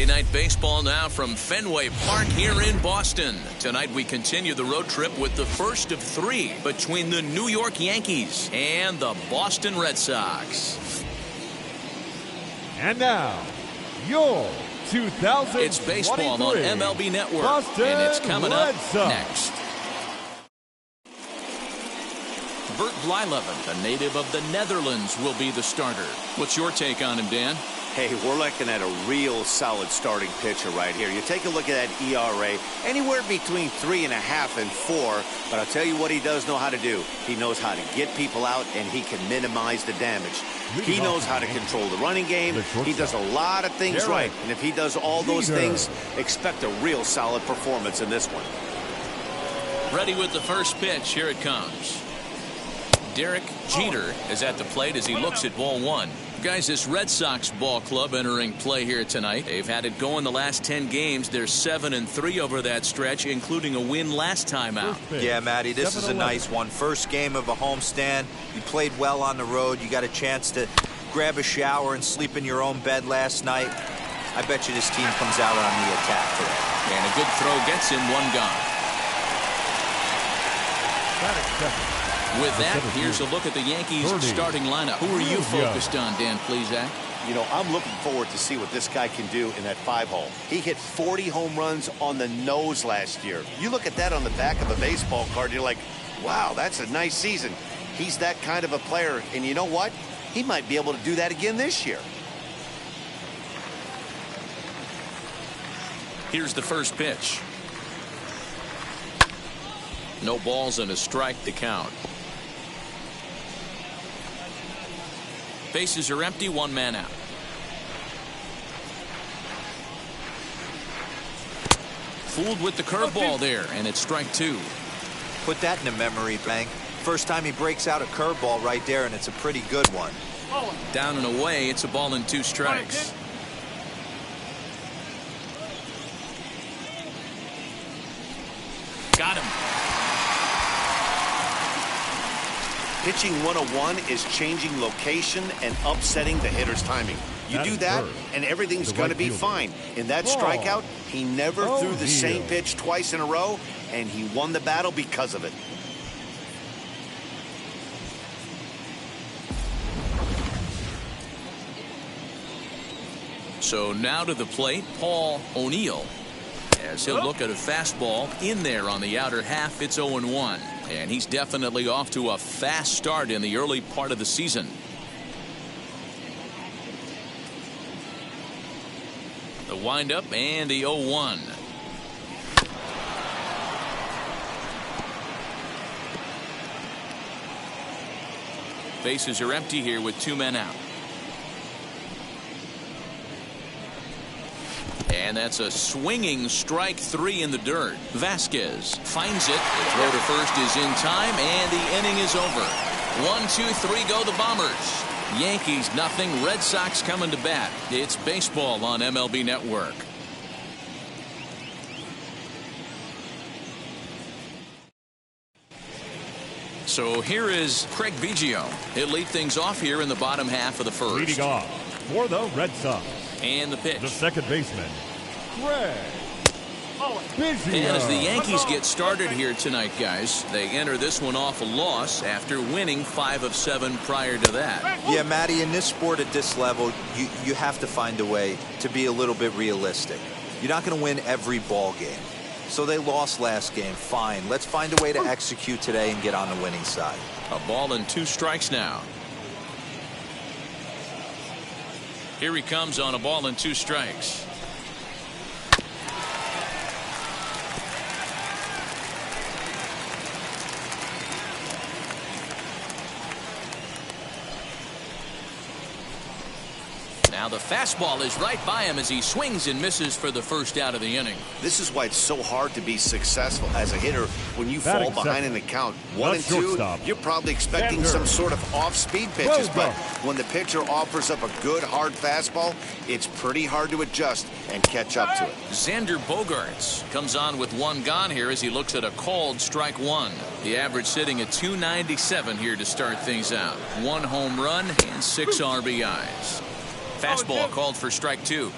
Friday Night Baseball now from Fenway Park here in Boston. Tonight we continue the road trip with the first of three between the New York Yankees and the Boston Red Sox. And now, your 2023 It's baseball on MLB Network, Boston and it's coming up Red Sox. next. Bert Blyleven, a native of the Netherlands, will be the starter. What's your take on him, Dan? Hey, we're looking at a real solid starting pitcher right here. You take a look at that ERA, anywhere between 3.5 and 4. But I'll tell you what he does know how to do. He knows how to get people out, and he can minimize the damage. He knows how to control the running game. He does a lot of things right. And if he does all those things, expect a real solid performance in this one. Ready with the first pitch. Here it comes. Derek Jeter is at the plate as he looks at ball one. Guys, this Red Sox ball club entering play here tonight. They've had it going the last 10 games. They're 7-3 over that stretch, including a win last time out. Yeah, Matty, this is a nice one. First game of a homestand. You played well on the road. You got a chance to grab a shower and sleep in your own bed last night. I bet you this team comes out on the attack today. And a good throw gets him one gone. With that, here's a look at the Yankees starting lineup. Who are you focused on, Dan Plesac? You know, I'm looking forward to see what this guy can do in that 5-hole. He hit 40 home runs on the nose last year. You look at that on the back of a baseball card, you're like, wow, that's a nice season. He's that kind of a player, and you know what? He might be able to do that again this year. Here's the first pitch. No balls and a strike to count. Bases are empty, one man out. Fooled with the curveball there, and it's strike two. Put that in a memory bank. First time he breaks out a curveball right there, and it's a pretty good one. Down and away, it's a ball and two strikes. Got him. Pitching 101 is changing location and upsetting the hitter's timing. You do that, and everything's going to be fine. In that strikeout, he never threw the same pitch twice in a row, and he won the battle because of it. So now to the plate, Paul O'Neill. As he'll look at a fastball in there on the outer half, it's 0-1. And he's definitely off to a fast start in the early part of the season. The windup and the 0-1. Bases are empty here with two men out. And that's a swinging strike three in the dirt. Vasquez finds it. The throw to first is in time, and the inning is over. 1-2-3 go the Bombers. Yankees nothing. Red Sox coming to bat. It's baseball on MLB Network. So here is Craig Biggio. He'll lead things off here in the bottom half of the first. Leading off for the Red Sox. And the pitch. The second baseman, Craig Biggio. And as the Yankees get started here tonight, guys, they enter this one off a loss after winning 5 of 7 prior to that. Yeah, Matty, in this sport at this level, you have to find a way to be a little bit realistic. You're not going to win every ball game. So they lost last game. Fine. Let's find a way to execute today and get on the winning side. A ball and 2 strikes now. Here he comes on a ball and 2 strikes. Now the fastball is right by him as he swings and misses for the first out of the inning. This is why it's so hard to be successful as a hitter when you fall behind in the count 1-2. You're probably expecting some sort of off-speed pitches, but when the pitcher offers up a good hard fastball, it's pretty hard to adjust and catch up to it. Xander Bogaerts comes on with one gone here as he looks at a called strike one. The average sitting at 297 here to start things out. 1 home run and 6 RBIs. Fastball called for strike 2.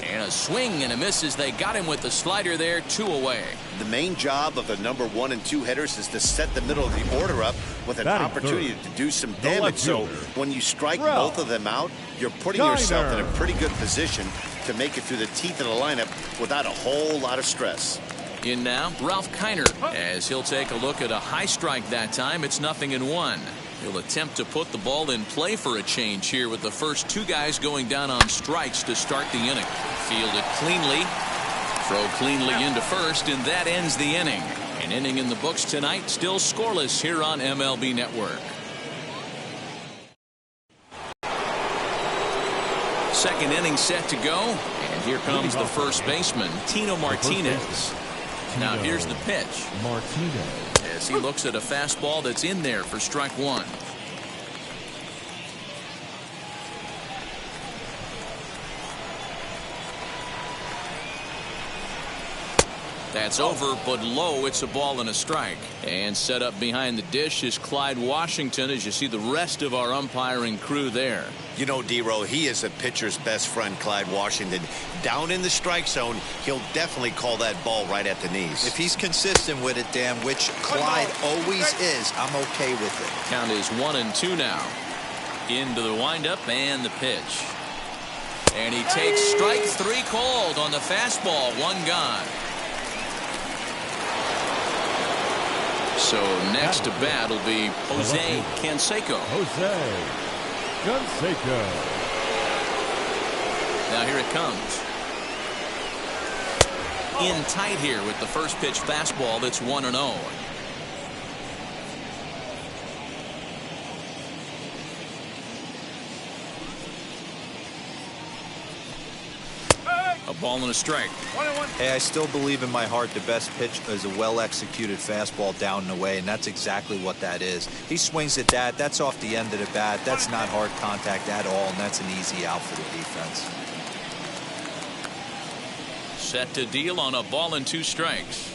And a swing and a miss as they got him with the slider there, 2 away. The main job of the number 1 and 2 hitters is to set the middle of the order up with an opportunity to do some damage. So when you strike both of them out, you're putting yourself in a pretty good position to make it through the teeth of the lineup without a whole lot of stress. In now, Ralph Kiner, as he'll take a look at a high strike that time. It's 0-1. He'll attempt to put the ball in play for a change here with the first 2 guys going down on strikes to start the inning. Field it cleanly. Throw cleanly into first, and that ends the inning. An inning in the books tonight, still scoreless here on MLB Network. Second inning set to go, and here comes the first baseman, Tino Martinez. Now here's the pitch. Martinez. As he looks at a fastball that's in there for strike 1. That's over, but low. It's a ball and a strike. And set up behind the dish is Clyde Washington as you see the rest of our umpiring crew there. You know, D-Row, he is a pitcher's best friend, Clyde Washington. Down in the strike zone, he'll definitely call that ball right at the knees. If he's consistent with it, Dan, which Clyde always is, I'm okay with it. Count is 1-2 now. Into the windup and the pitch. And he takes strike 3 called on the fastball. 1 gone. So next to bat will be Jose Canseco. Now here it comes. In tight here with the first pitch fastball that's 1-0. A ball and a strike. Hey, I still believe in my heart the best pitch is a well-executed fastball down and away, and that's exactly what that is. He swings at that. That's off the end of the bat. That's not hard contact at all, and that's an easy out for the defense. Set to deal on a ball and 2 strikes.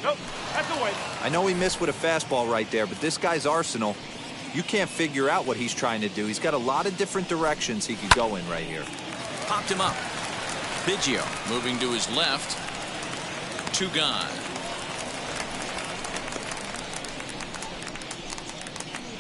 Nope, that's away. I know he missed with a fastball right there, but this guy's arsenal, you can't figure out what he's trying to do. He's got a lot of different directions he could go in right here. Popped him up. Biggio moving to his left. 2 gone.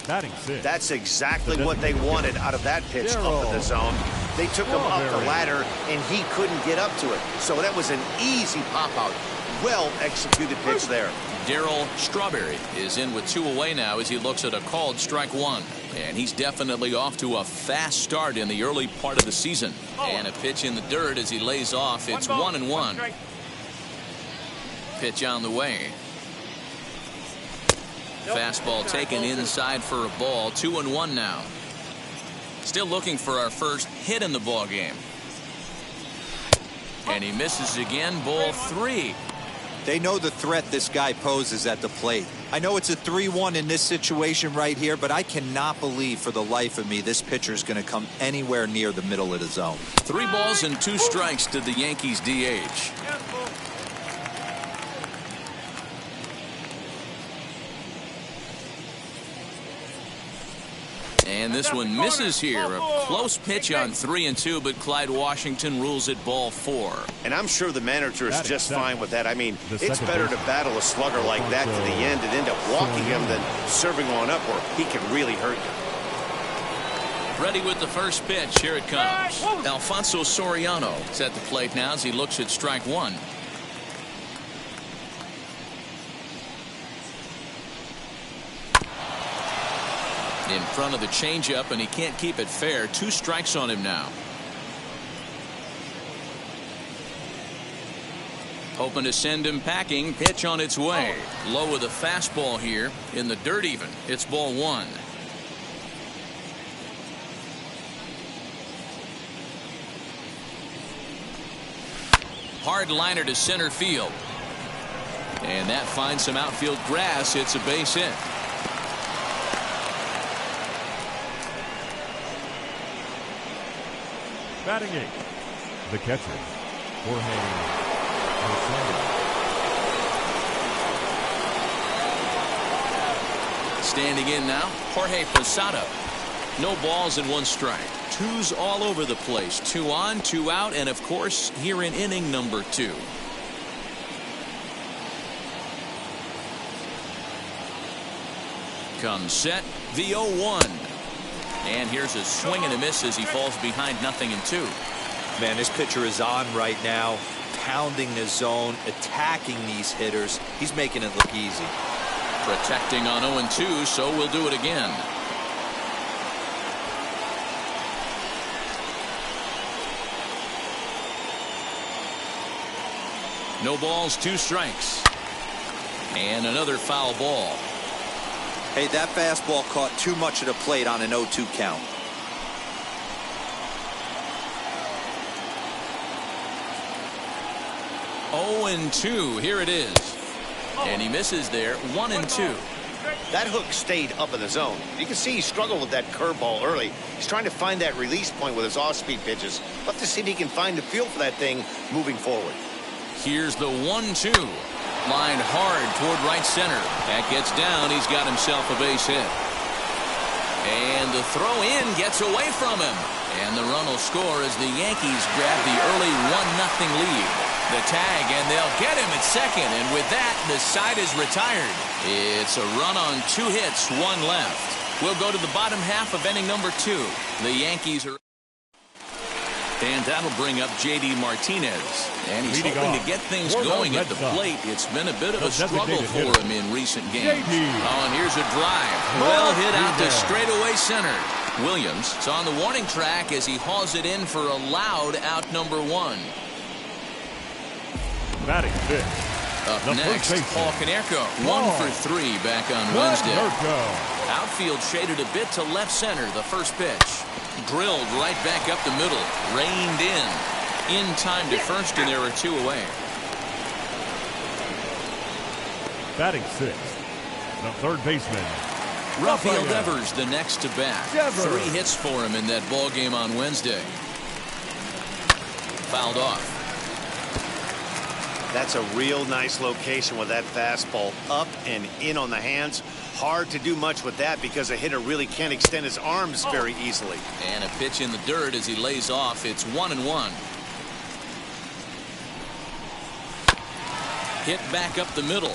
Batting 6. That's exactly what they wanted out of that pitch up in the zone. They took him up the ladder, and he couldn't get up to it. So that was an easy pop-out. Well-executed pitch there. Darryl Strawberry is in with 2 away now as he looks at a called strike 1. And he's definitely off to a fast start in the early part of the season. And a pitch in the dirt as he lays off. It's 1-1. Pitch on the way. Fastball taken inside for a ball. 2-1 now. Still looking for our first hit in the ball game. And he misses again. Ball 3. They know the threat this guy poses at the plate. I know it's a 3-1 in this situation right here, but I cannot believe for the life of me this pitcher's going to come anywhere near the middle of the zone. 3 balls and 2 strikes to the Yankees DH. And this one misses here. A close pitch on 3-2, but Clyde Washington rules it ball 4. And I'm sure the manager is just fine with that. I mean, it's better to battle a slugger like that to the end and end up walking him than serving one up where he can really hurt you. Ready with the first pitch. Here it comes. Alfonso Soriano is at the plate now as he looks at strike 1. In front of the changeup, and he can't keep it fair. 2 strikes on him now. Hoping to send him packing. Pitch on its way. Low with a fastball here. In the dirt even. It's ball one. Hard liner to center field. And that finds some outfield grass. It's a base hit. Batting eighth, the catcher, Jorge. Standing in now, Jorge Posada. No balls and one strike. Twos all over the place. 2 on, 2 out, and of course, here in inning number 2. Comes set, the 0-1. And here's a swing and a miss as he falls behind 0-2. Man, this pitcher is on right now, pounding the zone, attacking these hitters. He's making it look easy. Protecting on 0-2, so we'll do it again. No balls, 2 strikes. And another foul ball. Hey, that fastball caught too much of the plate on an 0-2 count. Oh, 0-2. Here it is. And he misses there. 1-2. That hook stayed up in the zone. You can see he struggled with that curveball early. He's trying to find that release point with his off-speed pitches. Love to see if he can find the feel for that thing moving forward. Here's the 1-2. Lined hard toward right center. That gets down. He's got himself a base hit. And the throw in gets away from him. And the run will score as the Yankees grab the early 1-0 lead. The tag, and they'll get him at second. And with that, the side is retired. It's a run on 2 hits, 1 left. We'll go to the bottom half of inning number 2. The Yankees are... And that'll bring up J.D. Martinez. And he's hoping to get things going at the plate. It's been a bit of a struggle for him in recent games. Oh, and here's a drive. Well hit out to straightaway center. Williams is on the warning track as he hauls it in for a loud out number 1. Batting fifth. Up next, Paul Konerko. 1 for 3 back on Wednesday. Outfield shaded a bit to left center. The first pitch. Drilled right back up the middle. Reined in time to first, and there are 2 away. Batting sixth, the third baseman, Rafael Devers, the next to bat. 3 hits for him in that ball game on Wednesday. Fouled off. That's a real nice location with that fastball up and in on the hands. Hard to do much with that because a hitter really can't extend his arms very easily. And a pitch in the dirt as he lays off. It's 1-1. Hit back up the middle.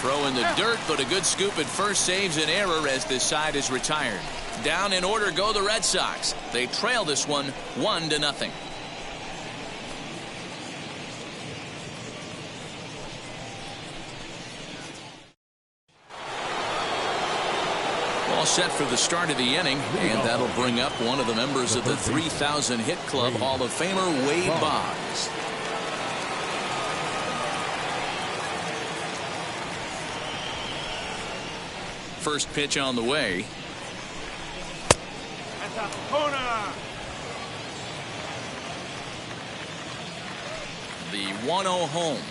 Throw in the dirt, but a good scoop at first saves an error as this side is retired. Down in order go the Red Sox. They trail this one 1-0. All set for the start of the inning, and that'll bring up one of the members of the 3,000 hit club, Hall of Famer Wade Boggs. First pitch on the way. The 1-0 home.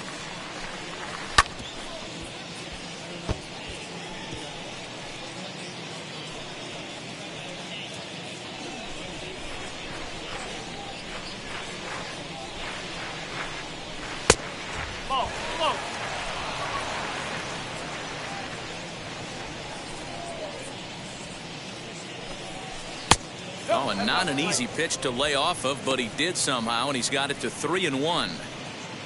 Oh, and not an easy pitch to lay off of, but he did somehow, and he's got it to 3-1.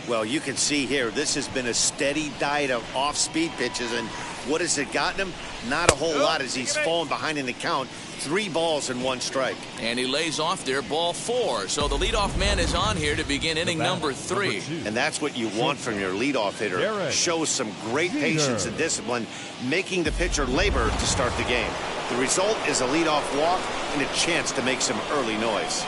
Well, you can see here, this has been a steady diet of off-speed pitches, and what has it gotten him? Not a whole lot as he's fallen behind in the count. 3 balls and 1 strike. And he lays off there, ball 4. So the leadoff man is on here to begin inning number 3. And that's what you want from your leadoff hitter. Shows some great patience and discipline, making the pitcher labor to start the game. The result is a leadoff walk and a chance to make some early noise.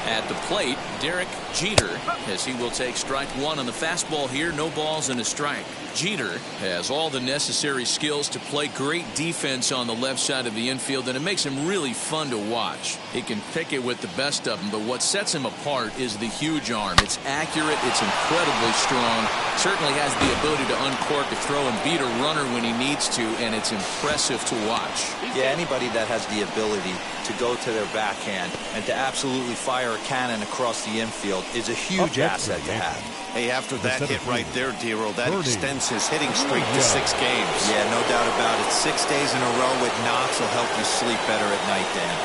At the plate, Derek Jeter, as he will take strike one on the fastball here. No balls and a strike. Jeter has all the necessary skills to play great defense on the left side of the infield, and it makes him really fun to watch. He can pick it with the best of them, but what sets him apart is the huge arm. It's accurate. It's incredibly strong. Certainly has the ability to uncork a throw and beat a runner when he needs to, and it's impressive to watch. Yeah, anybody that has the ability to go to their backhand and to absolutely fire a cannon across the infield is a huge asset to have. Hey, after that hit right there, Dero, that extends his hitting streak to 6 games. Yeah, no doubt about it. 6 days in a row with knocks will help you sleep better at night, Dan.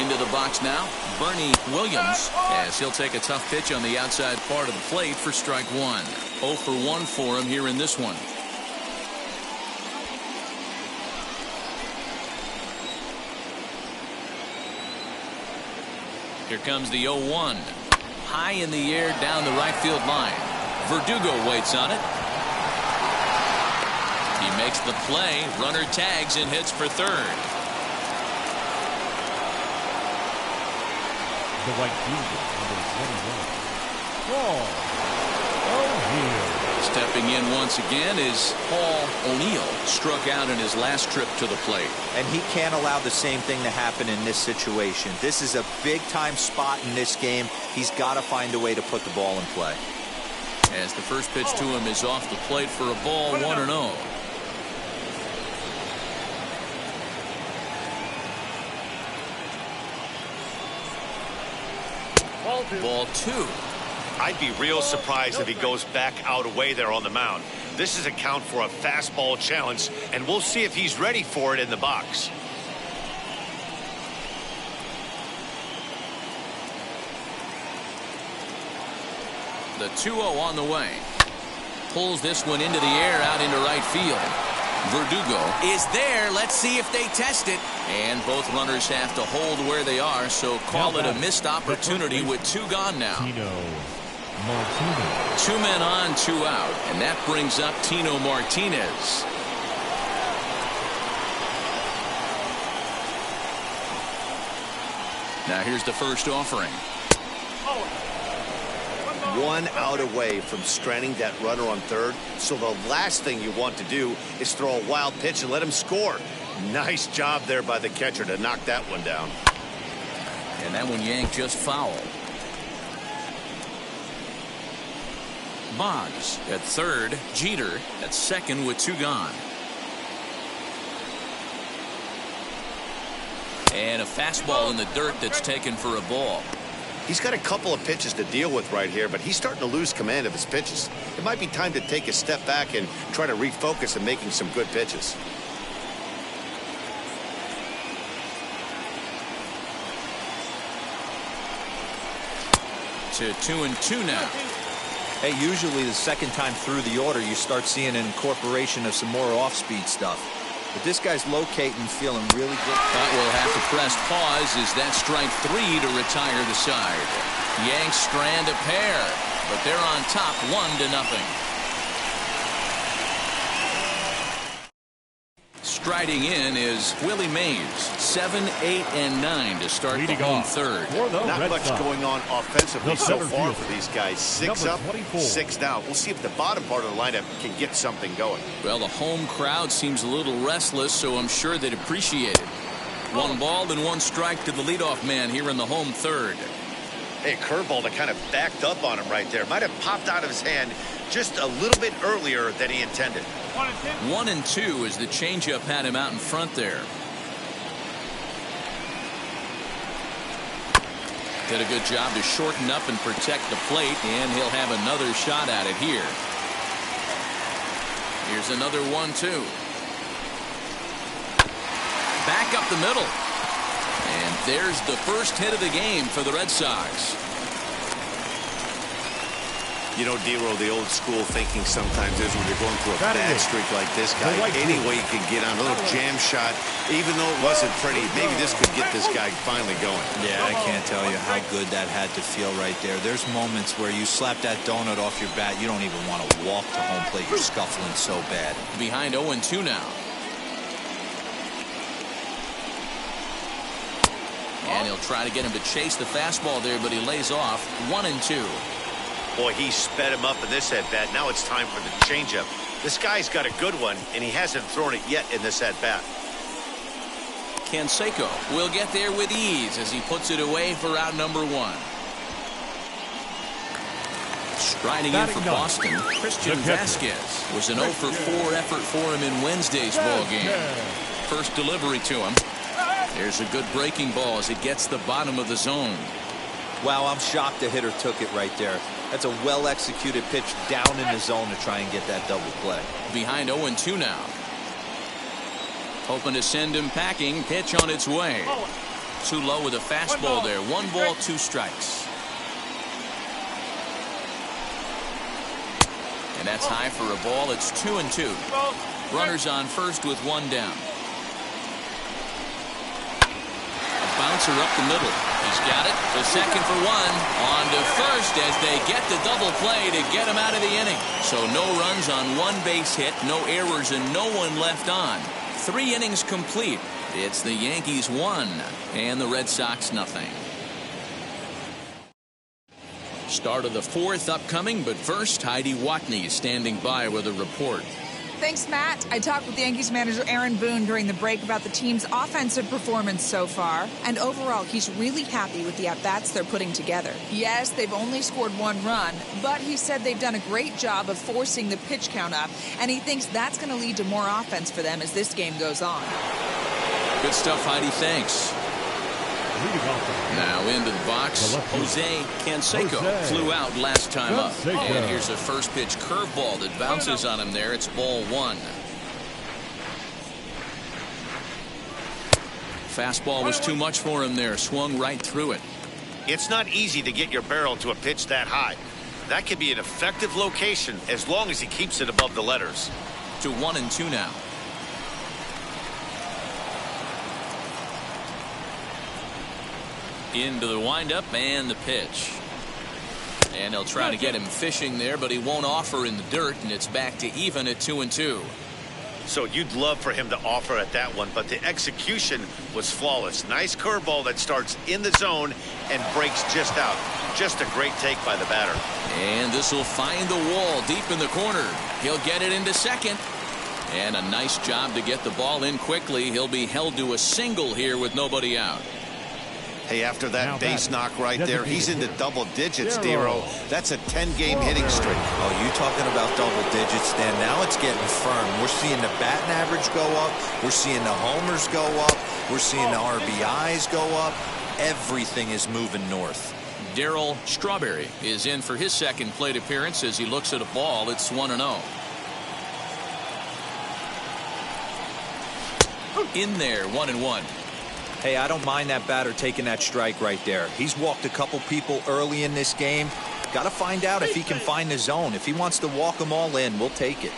Into the box now, Bernie Williams, as he'll take a tough pitch on the outside part of the plate for strike one. 0 for 1 for him here in this one. Here comes the 0-1. High in the air down the right field line. Verdugo waits on it. He makes the play. Runner tags and hits for third. The right fielder, number 21. O'Neill. Stepping in once again is Paul O'Neill. Struck out in his last trip to the plate. And he can't allow the same thing to happen in this situation. This is a big-time spot in this game. He's got to find a way to put the ball in play. As the first pitch to him is off the plate for a ball, 1-0. Ball 2. I'd be real surprised if he goes back out away there on the mound. This is a count for a fastball challenge, and we'll see if he's ready for it in the box. The 2-0 on the way. Pulls this one into the air out into right field. Verdugo is there. Let's see if they test it. And both runners have to hold where they are, so call it a missed opportunity with 2 gone now. Martinez. 2 men on, 2 out, and that brings up Tino Martinez. Now here's the first offering. 1 out away from stranding that runner on third, so the last thing you want to do is throw a wild pitch and let him score. Nice job there by the catcher to knock that one down. And that one yanked just foul. Boggs at third. Jeter at second with 2 gone. And a fastball in the dirt that's taken for a ball. He's got a couple of pitches to deal with right here, but he's starting to lose command of his pitches. It might be time to take a step back and try to refocus on making some good pitches. To 2-2 now. Hey, usually the second time through the order, you start seeing an incorporation of some more off-speed stuff. But this guy's locating, feeling really good. But we'll have to press pause as that strike 3 to retire the side. Yanks strand a pair, but they're on top 1-0. Striding in is Willie Mays. 7, 8, and 9 to start the home third. Not much going on offensively so far for these guys. 6 up, 24. 6 down. We'll see if the bottom part of the lineup can get something going. Well, the home crowd seems a little restless, so I'm sure they'd appreciate it. 1 ball and 1 strike to the leadoff man here in the home third. Hey, curveball that kind of backed up on him right there. Might have popped out of his hand just a little bit earlier than he intended. 1-2 as the changeup had him out in front there. Did a good job to shorten up and protect the plate, and he'll have another shot at it here. Here's another 1-2. Back up the middle. And there's the first hit of the game for the Red Sox. You know, Dero, the old school thinking sometimes is when you're going through a bad streak like this guy, any way you can get on a little jam shot, even though it wasn't pretty, maybe this could get this guy finally going. Yeah, I can't tell you how good that had to feel right there. There's moments where you slap that donut off your bat, you don't even want to walk to home plate. You're scuffling so bad. Behind 0-2 now. And he'll try to get him to chase the fastball there, but he lays off 1-2. Boy, he sped him up in this at-bat. Now it's time for the changeup. This guy's got a good one, and he hasn't thrown it yet in this at-bat. Canseco will get there with ease as he puts it away for out number 1. Striding in for Boston, Christian Vasquez was an 0 for 4 effort for him in Wednesday's ball game. First delivery to him. There's a good breaking ball as it gets the bottom of the zone. Wow, I'm shocked the hitter took it right there. That's a well-executed pitch down in the zone to try and get that double play. Behind 0-2 now. Hoping to send him packing. Pitch on its way. Too low with a fastball there. 1 ball, 2 strikes. And that's high for a ball. It's 2-2. Runners on first with 1 down. A bouncer up the middle. He's got it. To second for 1. On to first as they get the double play to get him out of the inning. So no runs on 1 base hit, no errors, and no one left on. 3 innings complete. It's the Yankees 1 and the Red Sox nothing. Start of the 4th upcoming, but first Heidi Watney is standing by with a report. Thanks, Matt. I talked with Yankees manager Aaron Boone during the break about the team's offensive performance so far, and overall he's really happy with the at-bats they're putting together. Yes, they've only scored 1 run, but he said they've done a great job of forcing the pitch count up, and he thinks that's going to lead to more offense for them as this game goes on. Good stuff, Heidi. Thanks. Now into the box, Jose Canseco flew out last time up. And here's a first pitch curveball that bounces on him there. It's ball 1. Fastball was too much for him there. Swung right through it. It's not easy to get your barrel to a pitch that high. That could be an effective location as long as he keeps it above the letters. To 1-2 now. Into the windup and the pitch. And they'll try to get him fishing there, but he won't offer in the dirt, and it's back to even at 2-2. So you'd love for him to offer at that one, but the execution was flawless. Nice curveball that starts in the zone and breaks just out. Just a great take by the batter. And this will find the wall deep in the corner. He'll get it into second. And a nice job to get the ball in quickly. He'll be held to a single here with nobody out. Hey, after that base knock right there, he's into double digits, Dero. That's a 10-game hitting streak. Oh, you talking about double digits, Dan? Now it's getting firm. We're seeing the batting average go up. We're seeing the homers go up. We're seeing the RBIs go up. Everything is moving north. Darryl Strawberry is in for his second plate appearance as he looks at a ball. It's 1-0. In there, 1-1. Hey, I don't mind that batter taking that strike right there. He's walked a couple people early in this game. Got to find out if he can find the zone. If he wants to walk them all in, we'll take it.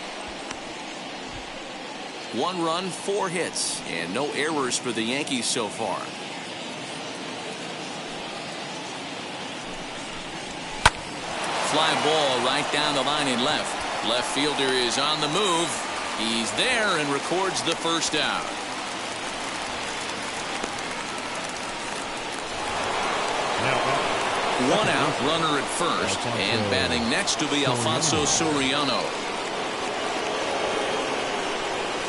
1 run, 4 hits, and no errors for the Yankees so far. Fly ball right down the line in left. Left fielder is on the move. He's there and records the first out. One out, runner at first, and batting next to be Alfonso Soriano.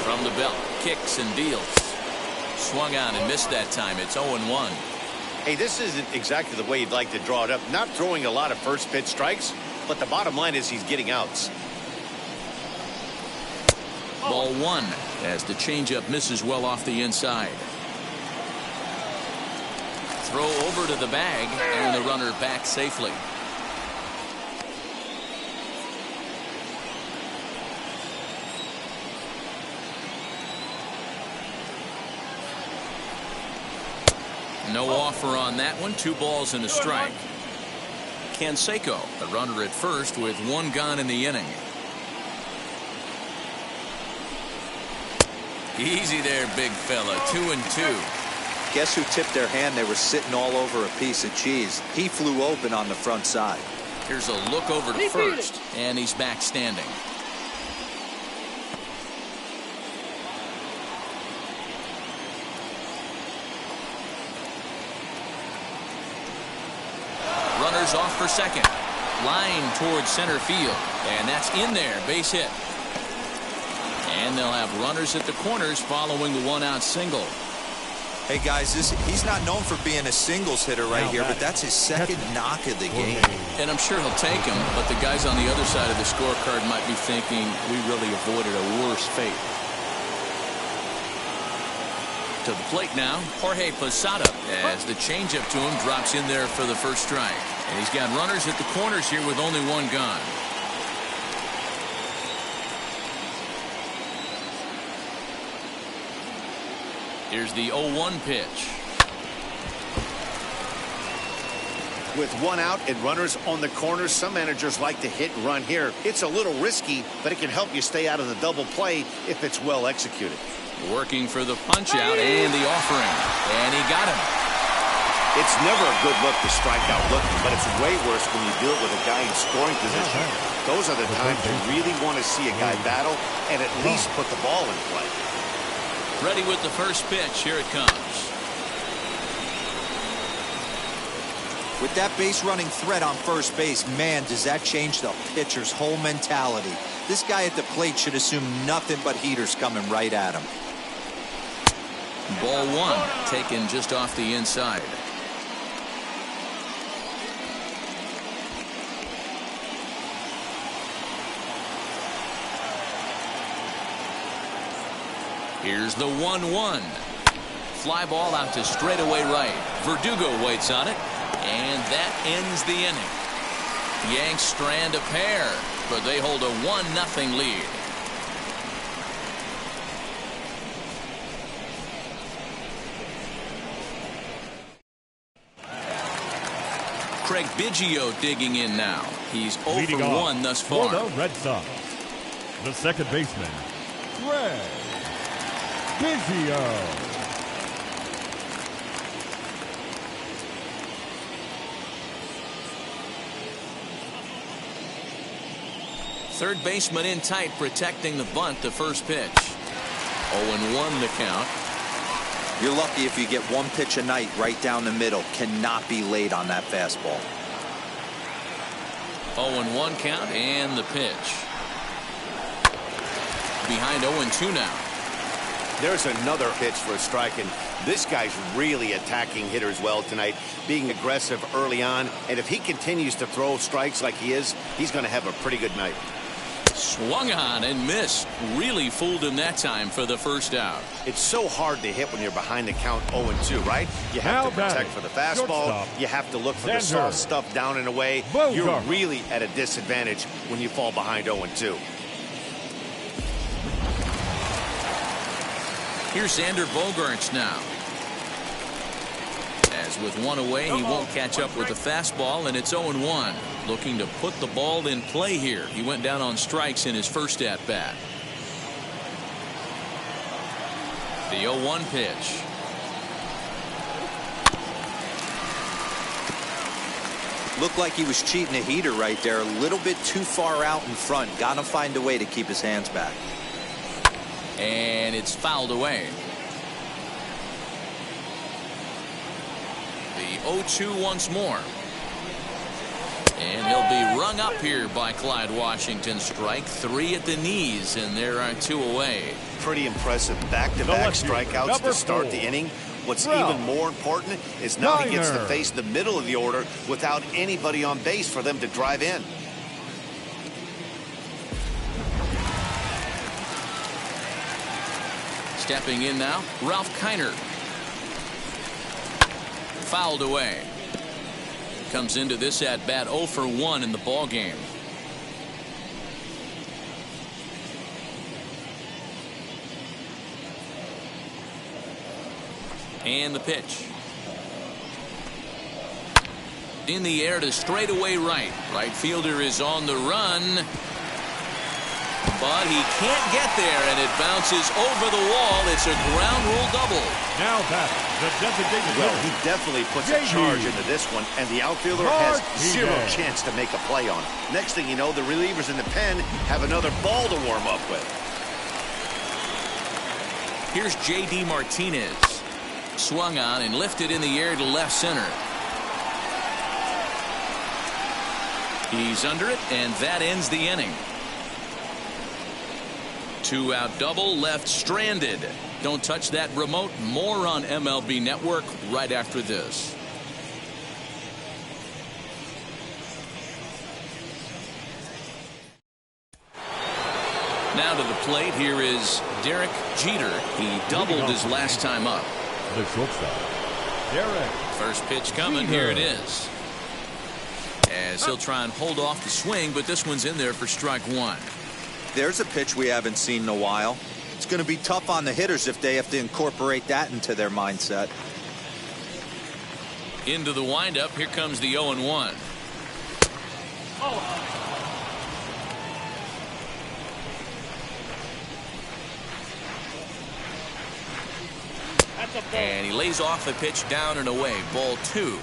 From the belt, kicks and deals. Swung on and missed that time. It's 0-1. Hey, this isn't exactly the way you'd like to draw it up. Not throwing a lot of first pitch strikes, but the bottom line is he's getting outs. Ball 1 as the changeup misses well off the inside. Throw over to the bag, and the runner back safely. No offer on that one. 2 balls and a strike. Canseco, the runner at first with 1 gone in the inning. Easy there, big fella. 2-2. Guess who tipped their hand? They were sitting all over a piece of cheese. He flew open on the front side. Here's a look over to first, and he's back standing. for second. Line towards center field. And that's in there. Base hit. And they'll have runners at the corners following the one-out single. Hey, guys, he's not known for being a singles hitter right here, but that's his second knock of the game. And I'm sure he'll take him, but the guys on the other side of the scorecard might be thinking we really avoided a worse fate. To the plate now, Jorge Posada, as the changeup to him drops in there for the first strike. And he's got runners at the corners here with only one gone. Here's the 0-1 pitch. With one out and runners on the corners, some managers like to hit and run here. It's a little risky, but it can help you stay out of the double play if it's well executed. Working for the punch out and the offering. And he got him. It's never a good look to strike out looking, but it's way worse when you do it with a guy in scoring position. Those are the times you really want to see a guy battle and at least put the ball in play. Ready with the first pitch. Here it comes. With that base running threat on first base, man, does that change the pitcher's whole mentality. This guy at the plate should assume nothing but heaters coming right at him. Ball one, taken just off the inside. Here's the 1-1. Fly ball out to straightaway right. Verdugo waits on it, and that ends the inning. Yanks strand a pair, but they hold a 1-0 lead. Craig Biggio digging in now. He's 0 for 1 thus far. For the Red Sox, the second baseman, Craig Biggio. Third baseman in tight, protecting the bunt, the first pitch. 0-1 the count. You're lucky if you get one pitch a night right down the middle. Cannot be late on that fastball. 0-1 count and the pitch. Behind 0-2 now. There's another pitch for a strike, and this guy's really attacking hitters well tonight, being aggressive early on, and if he continues to throw strikes like he is, he's going to have a pretty good night. Swung on and missed. Really fooled him that time for the first out. It's so hard to hit when you're behind the count 0-2, right? You have to protect for the fastball. You have to look for the soft stuff down and away. You're really at a disadvantage when you fall behind 0-2. Here's Xander Bogaerts now. As with one away, he won't catch up with the fastball, and it's 0-1. Looking to put the ball in play here. He went down on strikes in his first at-bat. The 0-1 pitch. Looked like he was cheating a heater right there. A little bit too far out in front. Got to find a way to keep his hands back. And it's fouled away. The 0-2 once more. And he'll be rung up here by Clyde Washington. Strike 3 at the knees, and there are 2 away. Pretty impressive back-to-back strikeouts to start the inning. What's even more important is now he gets to face the middle of the order without anybody on base for them to drive in. Stepping in now, Ralph Kiner. Fouled away. Comes into this at bat 0 for 1 in the ball game. And the pitch. In the air to straightaway right. Right fielder is on the run. But he can't get there, and it bounces over the wall. It's a ground rule double. Now back, the designated. Well, he definitely puts a charge into this one, and the outfielder has zero chance to make a play on it. Next thing you know, the relievers in the pen have another ball to warm up with. Here's J.D. Martinez. Swung on and lifted in the air to left center. He's under it, and that ends the inning. 2-out double left stranded. Don't touch that remote. More on MLB Network right after this. Now to the plate, here is Derek Jeter. He doubled his last time up. The shortstop, Derek. First pitch coming. Here it is. As he'll try and hold off the swing, but this one's in there for strike one. There's a pitch we haven't seen in a while. It's going to be tough on the hitters if they have to incorporate that into their mindset. Into the windup. Here comes the 0-1. And he lays off the pitch down and away. Ball 2.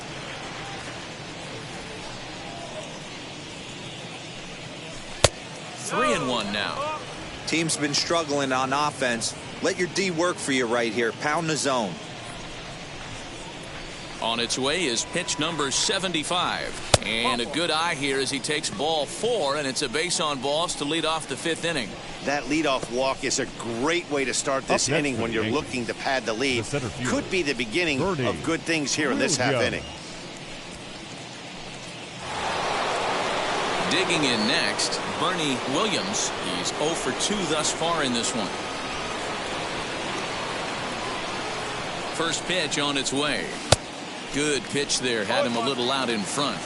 Three and one now. Team's been struggling on offense. Let your D work for you right here. Pound the zone. On its way is pitch number 75. And a good eye here as he takes ball 4, and it's a base on balls to lead off the 5th inning. That leadoff walk is a great way to start this inning when you're looking to pad the lead. Could be the beginning of good things here in this half inning. Digging in next, Bernie Williams. He's 0 for 2 thus far in this one. First pitch on its way. Good pitch there. Had him a little out in front.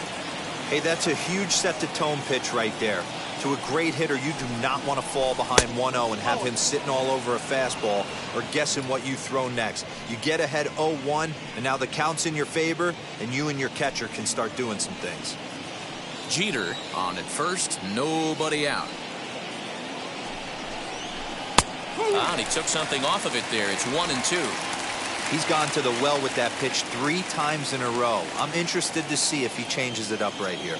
Hey, that's a huge set-the-tone pitch right there. To a great hitter, you do not want to fall behind 1-0 and have him sitting all over a fastball or guessing what you throw next. You get ahead 0-1, and now the count's in your favor, and you and your catcher can start doing some things. Jeter on at first, nobody out. And he took something off of it there. It's 1-2. He's gone to the well with that pitch 3 times in a row. I'm interested to see if he changes it up right here.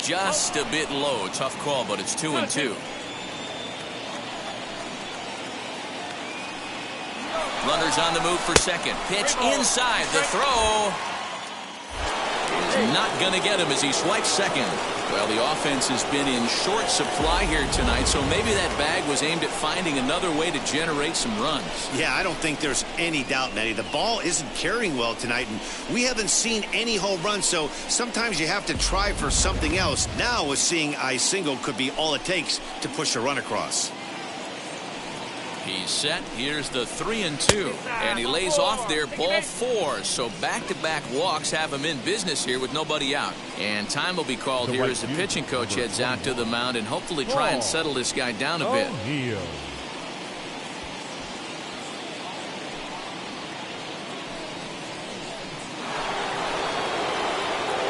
Just a bit low. Tough call, but it's 2-2. Runners on the move for second. Pitch inside. The throw is not going to get him as he swipes second. Well, the offense has been in short supply here tonight, so maybe that bag was aimed at finding another way to generate some runs. Yeah, I don't think there's any doubt, Manny. The ball isn't carrying well tonight, and we haven't seen any home runs, so sometimes you have to try for something else. Now, seeing a single could be all it takes to push a run across. He's set. Here's the 3-2, and he lays off there, ball 4. So back-to-back walks have him in business here with nobody out. And time will be called here as the pitching coach heads out to the mound and hopefully try and settle this guy down a bit.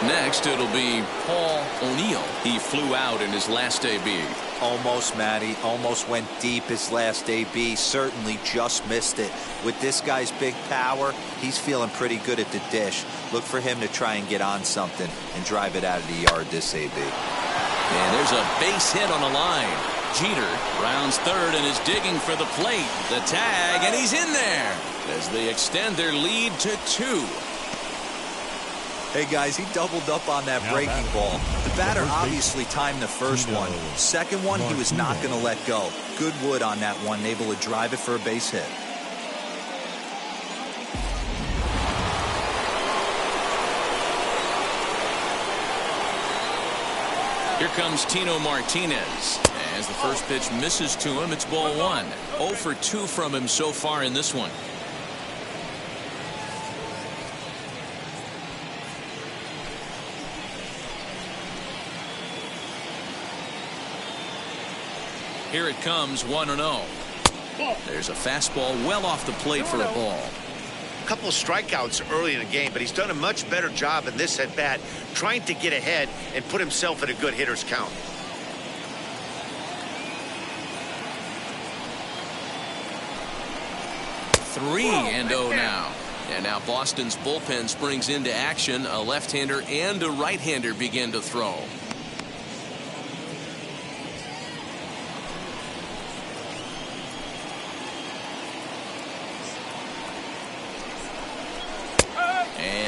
Next, it'll be Paul O'Neill. He flew out in his last AB. Almost, Matty. Almost went deep his last AB. Certainly just missed it. With this guy's big power, he's feeling pretty good at the dish. Look for him to try and get on something and drive it out of the yard this AB. And there's a base hit on the line. Jeter rounds third and is digging for the plate. The tag, and he's in there as they extend their lead to 2. Hey, guys, he doubled up on that breaking ball. The batter obviously timed the first one. Second one, he was not going to let go. Good wood on that one, able to drive it for a base hit. Here comes Tino Martinez. As the first pitch misses to him, it's ball 1. 0 for 2 from him so far in this one. Here it comes, 1-0. There's a fastball well off the plate for a ball. A couple of strikeouts early in the game, but he's done a much better job in this at bat, trying to get ahead and put himself in a good hitter's count. Three and 0 now. And now Boston's bullpen springs into action. A left-hander and a right-hander begin to throw.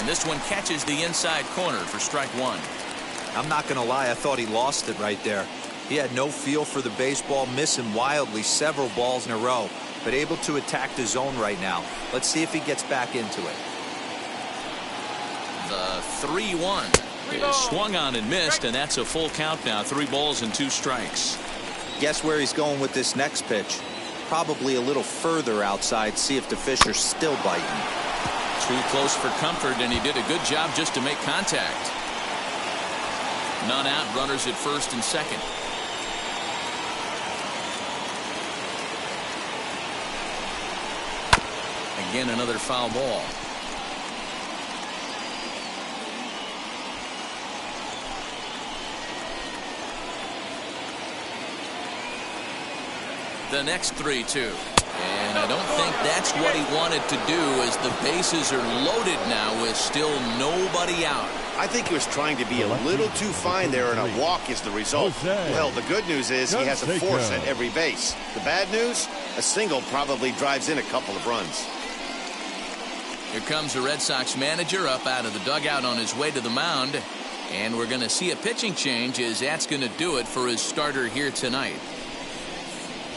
And this one catches the inside corner for strike one. I'm not going to lie, I thought he lost it right there. He had no feel for the baseball, missing wildly several balls in a row, but able to attack the zone right now. Let's see if he gets back into it. The 3-1 is swung on and missed, and that's a full count now. 3 balls and 2 strikes. Guess where he's going with this next pitch? Probably a little further outside, see if the fish are still biting. Too close for comfort, and he did a good job just to make contact. None out, runners at first and second. Again, another foul ball. The next 3-2. And I don't think that's what he wanted to do, as the bases are loaded now with still nobody out. I think he was trying to be a little too fine there, and a walk is the result. Well, the good news is he has a force at every base. The bad news? A single probably drives in a couple of runs. Here comes the Red Sox manager up out of the dugout on his way to the mound. And we're going to see a pitching change, as that's going to do it for his starter here tonight.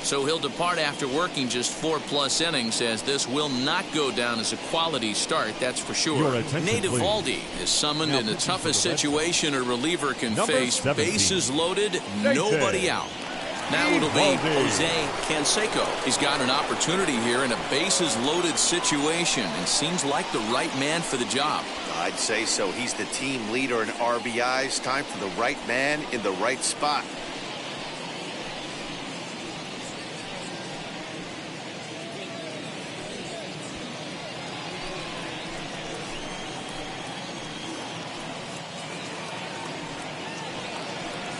So he'll depart after working just 4+ innings, as this will not go down as a quality start, that's for sure. Nate Eovaldi is summoned in the toughest situation a reliever can face. 17. Bases loaded, nobody out. Now it'll be Jose Canseco. He's got an opportunity here in a bases loaded situation, and seems like the right man for the job. I'd say so. He's the team leader in RBIs. Time for the right man in the right spot.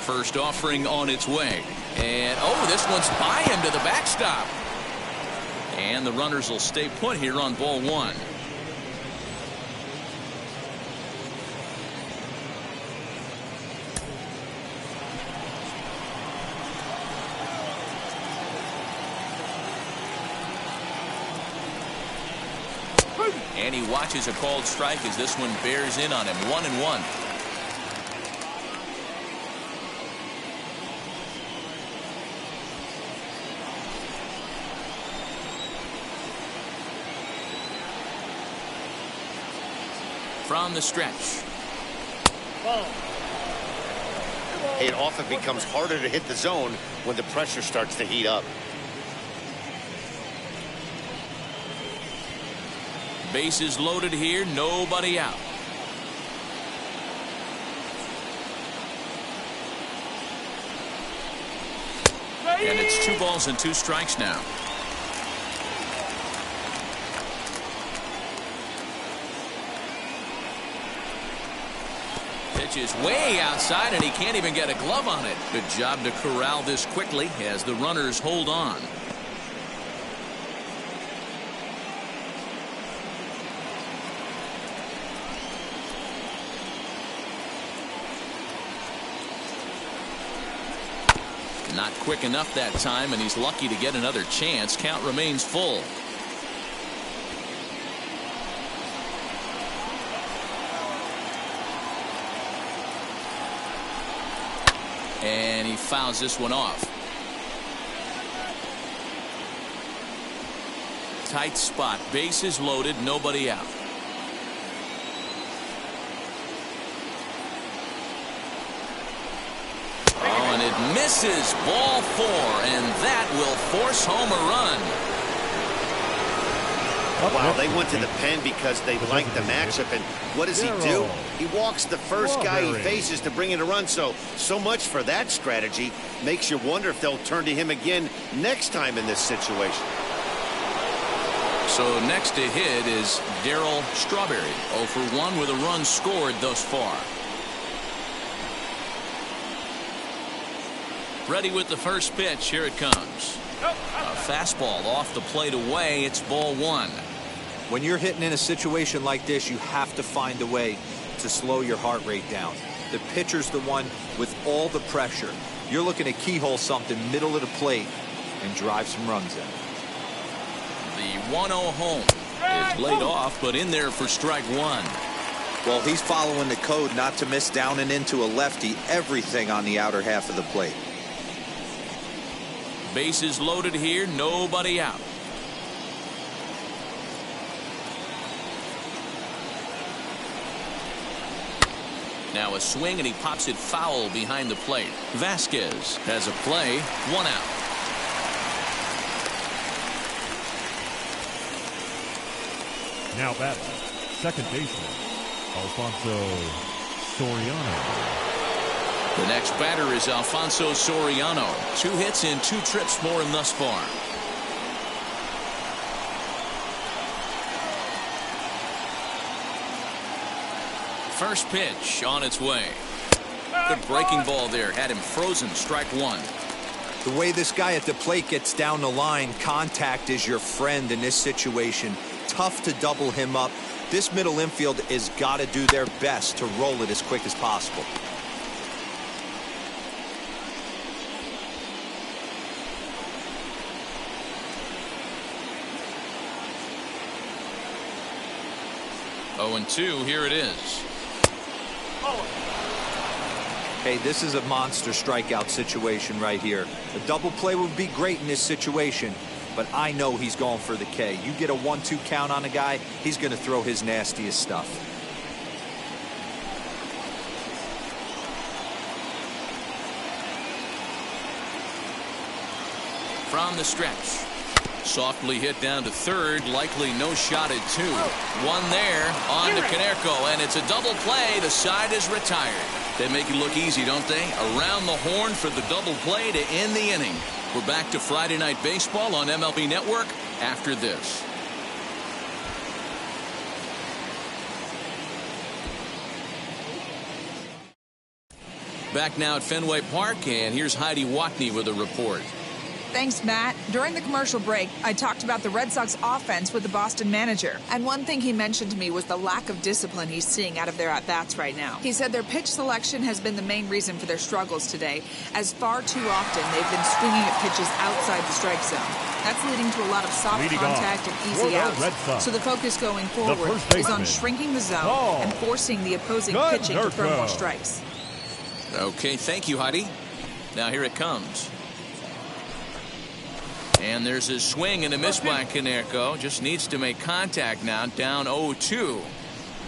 First offering on its way. And, oh, this one's by him to the backstop. And the runners will stay put here on ball 1. And he watches a called strike as this one bears in on him. 1-1. From the stretch. It often becomes harder to hit the zone when the pressure starts to heat up. Bases loaded here, nobody out. And it's 2 balls and 2 strikes now. Pitch is way outside, and he can't even get a glove on it. Good job to corral this quickly as the runners hold on. Not quick enough that time, and he's lucky to get another chance. Count remains full. And he fouls this one off. Tight spot, bases loaded, nobody out. Oh, and it misses. Ball 4, and that will force home a run. Wow, they went to the pen because they liked the matchup, and what does he do? He walks the first guy he faces to bring in a run, so much for that strategy. Makes you wonder if they'll turn to him again next time in this situation. So next to hit is Darryl Strawberry, 0 for 1 with a run scored thus far. Ready with the first pitch. Here it comes. A fastball off the plate away. It's ball 1. When you're hitting in a situation like this, you have to find a way to slow your heart rate down. The pitcher's the one with all the pressure. You're looking to keyhole something middle of the plate and drive some runs in. The 1-0 home is laid off, but in there for strike 1. Well, he's following the code not to miss down and into a lefty. Everything on the outer half of the plate. Bases loaded here, nobody out. Now a swing, and he pops it foul behind the plate. Vasquez has a play, 1 out. Now batting, second baseman, Alfonso Soriano. The next batter is Alfonso Soriano. 2 hits and 2 trips for him thus far. First pitch on its way. Good breaking ball there. Had him frozen. Strike 1. The way this guy at the plate gets down the line, contact is your friend in this situation. Tough to double him up. This middle infield has got to do their best to roll it as quick as possible. Oh, and 2. Here it is. Hey, this is a monster strikeout situation right here. A double play would be great in this situation, but I know he's going for the K. You get a 1-2 count on a guy, he's going to throw his nastiest stuff. From the stretch. Softly hit down to third. Likely no shot at 2. 1 there on to Canerco, and it's a double play. The side is retired. They make it look easy, don't they? Around the horn for the double play to end the inning. We're back to Friday Night Baseball on MLB Network after this. Back now at Fenway Park, and here's Heidi Watney with a report. Thanks, Matt. During the commercial break, I talked about the Red Sox offense with the Boston manager. And one thing he mentioned to me was the lack of discipline he's seeing out of their at-bats right now. He said their pitch selection has been the main reason for their struggles today, as far too often they've been swinging at pitches outside the strike zone. That's leading to a lot of soft contact and easy outs. So the focus going forward is on shrinking the zone and forcing the opposing pitching to throw more strikes. Okay, thank you, Heidi. Now here it comes. And there's a swing and a miss by Canerco. Just needs to make contact now. Down 0-2.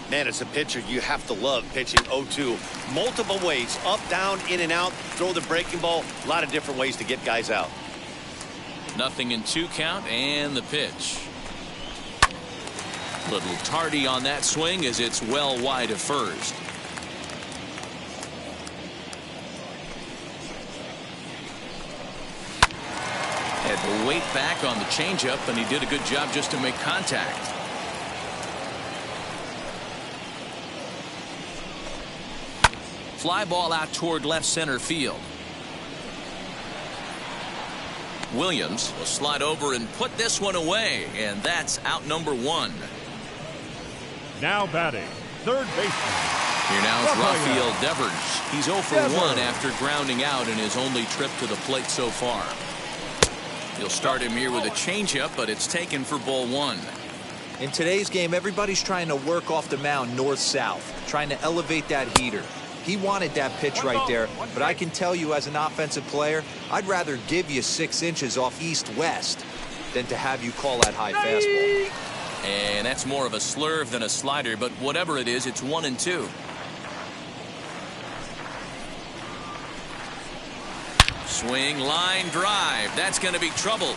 Man, as a pitcher, you have to love pitching 0-2. Multiple ways. Up, down, in and out. Throw the breaking ball. A lot of different ways to get guys out. Nothing in 2 count, and the pitch. Little tardy on that swing as it's well wide of first. Had to wait back on the changeup, and he did a good job just to make contact. Fly ball out toward left center field. Williams will slide over and put this one away, and that's out number 1. Now batting, third baseman. Here now is Rafael Devers. He's 0 for 1 after grounding out in his only trip to the plate so far. He'll start him here with a changeup, but it's taken for ball 1. In today's game, everybody's trying to work off the mound north-south, trying to elevate that heater. He wanted that pitch right there, but I can tell you as an offensive player, I'd rather give you 6 inches off east-west than to have you call that high fastball. And that's more of a slurve than a slider, but whatever it is, it's 1-2. Swing, line drive. That's going to be trouble.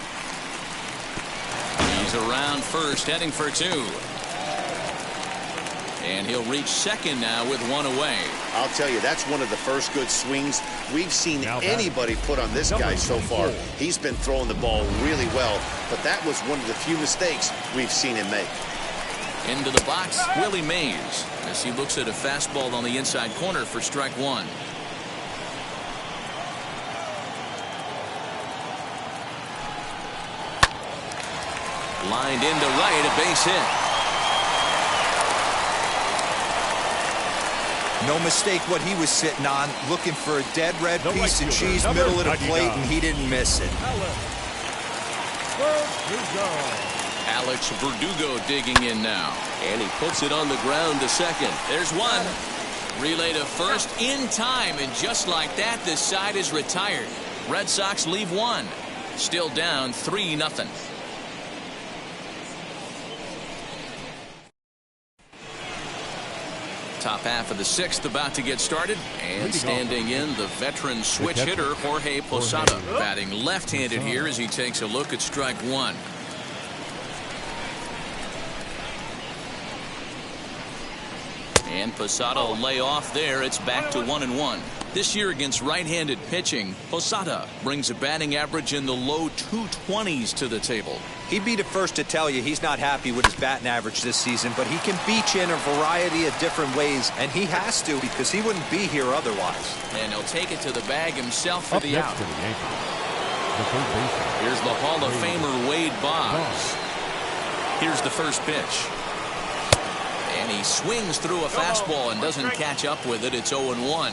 He's around first, heading for 2. And he'll reach second now with 1 away. I'll tell you, that's one of the first good swings we've seen anybody put on this guy so far. He's been throwing the ball really well, but that was one of the few mistakes we've seen him make. Into the box, Willie Mays, as he looks at a fastball on the inside corner for strike 1. Lined into right, a base hit. No mistake what he was sitting on, looking for a dead red piece of cheese middle of the plate, and he didn't miss it. Alex Verdugo digging in now. And he puts it on the ground to second. There's one. Relay to first in time, and just like that, this side is retired. Red Sox leave one. Still down 3-0. Top half of the sixth about to get started, and standing in, the veteran switch hitter Jorge Posada, batting left-handed here as he takes a look at strike one. And Posada will lay off there. It's back to 1-1. This year against right-handed pitching, Posada brings a batting average in the low 220s to the table. He'd be the first to tell you he's not happy with his batting average this season, but he can beat you in a variety of different ways, and he has to because he wouldn't be here otherwise. And he'll take it to the bag himself for the out. To the Yankees, the third baseman. Here's the Hall of Famer Wade Boggs. Here's the first pitch. And he swings through a fastball and doesn't catch up with it. It's 0-1.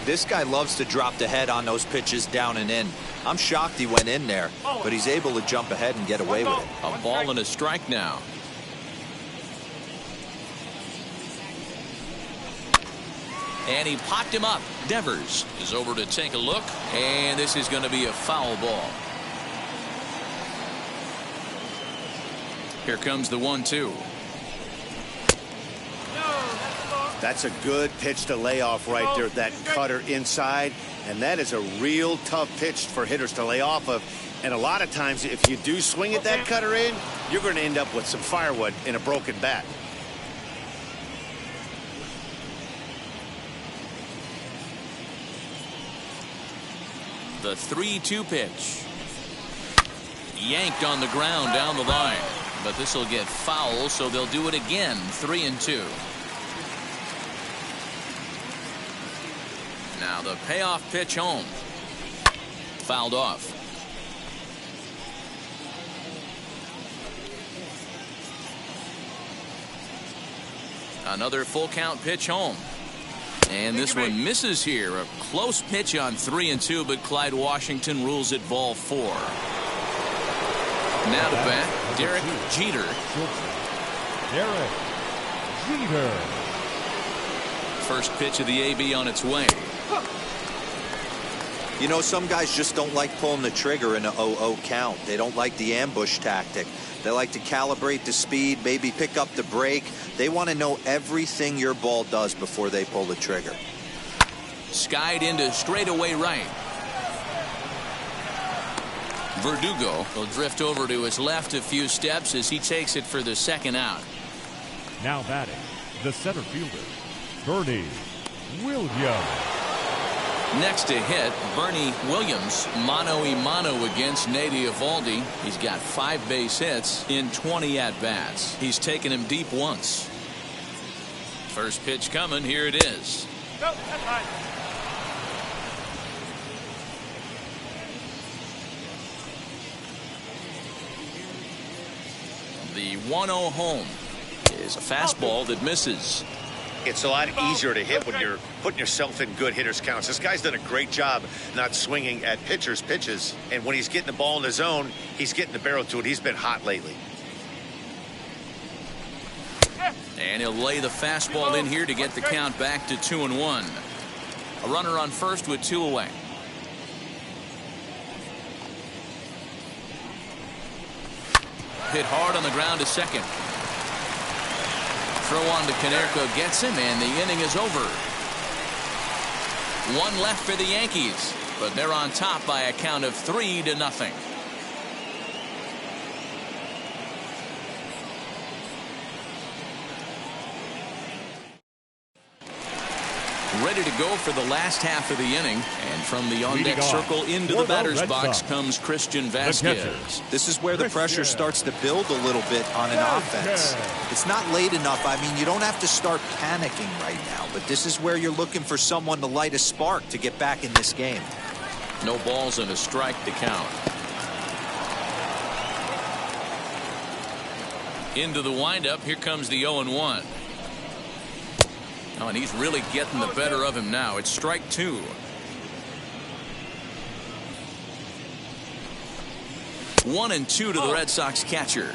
This guy loves to drop the head on those pitches down and in. I'm shocked he went in there, but he's able to jump ahead and get away with it. A ball and a strike now. And he popped him up. Devers is over to take a look, and this is going to be a foul ball. Here comes the 1-2. That's a good pitch to lay off right there, that cutter inside. And that is a real tough pitch for hitters to lay off of. And a lot of times, if you do swing at that cutter in, you're going to end up with some firewood in a broken bat. The 3-2 pitch. Yanked on the ground down the line. But this will get foul, so they'll do it again. 3-2. Now the payoff pitch home. Fouled off. Another full count pitch home. And this one misses here. A close pitch on 3-2, but Clyde Washington rules it ball 4. Now to bat, Derek Jeter. Derek Jeter. First pitch of the AB on its way. You know, some guys just don't like pulling the trigger in a 0-0 count. They don't like the ambush tactic. They like to calibrate the speed, maybe pick up the break. They want to know everything your ball does before they pull the trigger. Skied into straightaway right. Verdugo will drift over to his left a few steps as he takes it for the second out. Now batting, the center fielder, Bernie Williams. Next to hit, Bernie Williams, mano-a-mano against Nate Eovaldi. He's got 5 base hits in 20 at-bats. He's taken him deep once. First pitch coming. Here it is. No, that's fine. The 1-0 home is a fastball that misses. It's a lot easier to hit when you're putting yourself in good hitters counts. This guy's done a great job not swinging at pitchers' pitches. And when he's getting the ball in the zone, he's getting the barrel to it. He's been hot lately. And he'll lay the fastball in here to get the count back to 2-1. A runner on first with 2 away. Hit hard on the ground to second. Throw on to Konerko gets him, and the inning is over. 1 left for the Yankees, but they're on top by a count of 3-0. Ready to go for the last half of the inning, and from the on-deck circle into the batter's box comes Christian Vasquez. This is where the pressure starts to build a little bit on an offense. It's not late enough. I mean, you don't have to start panicking right now, but this is where you're looking for someone to light a spark to get back in this game. No balls and a strike to count. Into the windup. Here comes the 0-1. Oh, and he's really getting the better of him now. It's strike 2. One and 2 to the Red Sox catcher.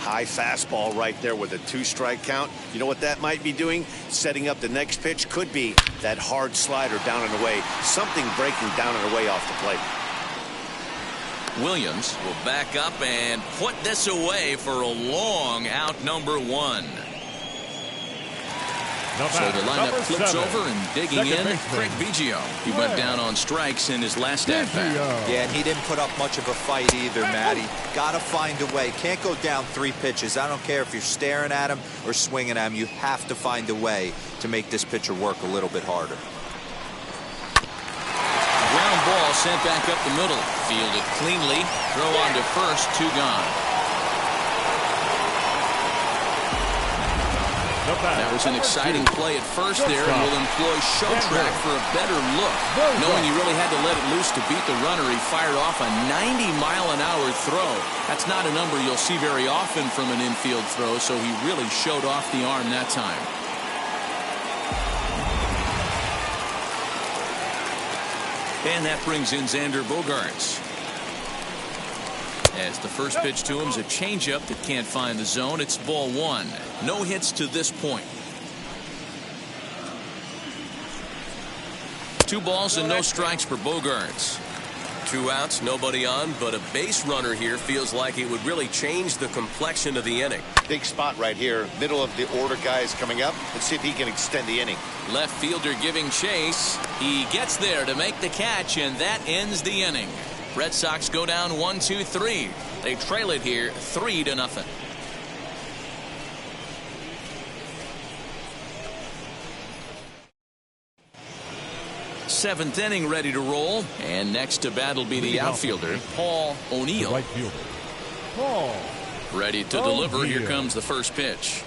High fastball right there with a 2-strike count. You know what that might be doing? Setting up the next pitch. Could be that hard slider down and away. Something breaking down and away off the plate. Williams will back up and put this away for a long out, number 1. So the lineup flips over and digging in, Craig Biggio. He went down on strikes in his last at-bat. Yeah, and he didn't put up much of a fight either, Matty. Got to find a way. Can't go down 3 pitches. I don't care if you're staring at him or swinging at him. You have to find a way to make this pitcher work a little bit harder. Ground ball sent back up the middle. Fielded cleanly. Throw on to first. 2 gone. That was an exciting play at first there, and will employ Showtrack for a better look. Knowing he really had to let it loose to beat the runner, he fired off a 90-mile-an-hour throw. That's not a number you'll see very often from an infield throw, so he really showed off the arm that time. And that brings in Xander Bogaerts. As the first pitch to him is a changeup that can't find the zone. It's ball 1. No hits to this point. 2 balls and no strikes for Bogaerts. 2 outs, nobody on, but a base runner here feels like it would really change the complexion of the inning. Big spot right here. Middle of the order guys coming up. Let's see if he can extend the inning. Left fielder giving chase. He gets there to make the catch, and that ends the inning. Red Sox go down 1-2-3. They trail it here 3-0. Seventh inning ready to roll, and next to bat will be the outfielder Paul O'Neill. Right fielder Paul. Ready to deliver. Here comes the first pitch.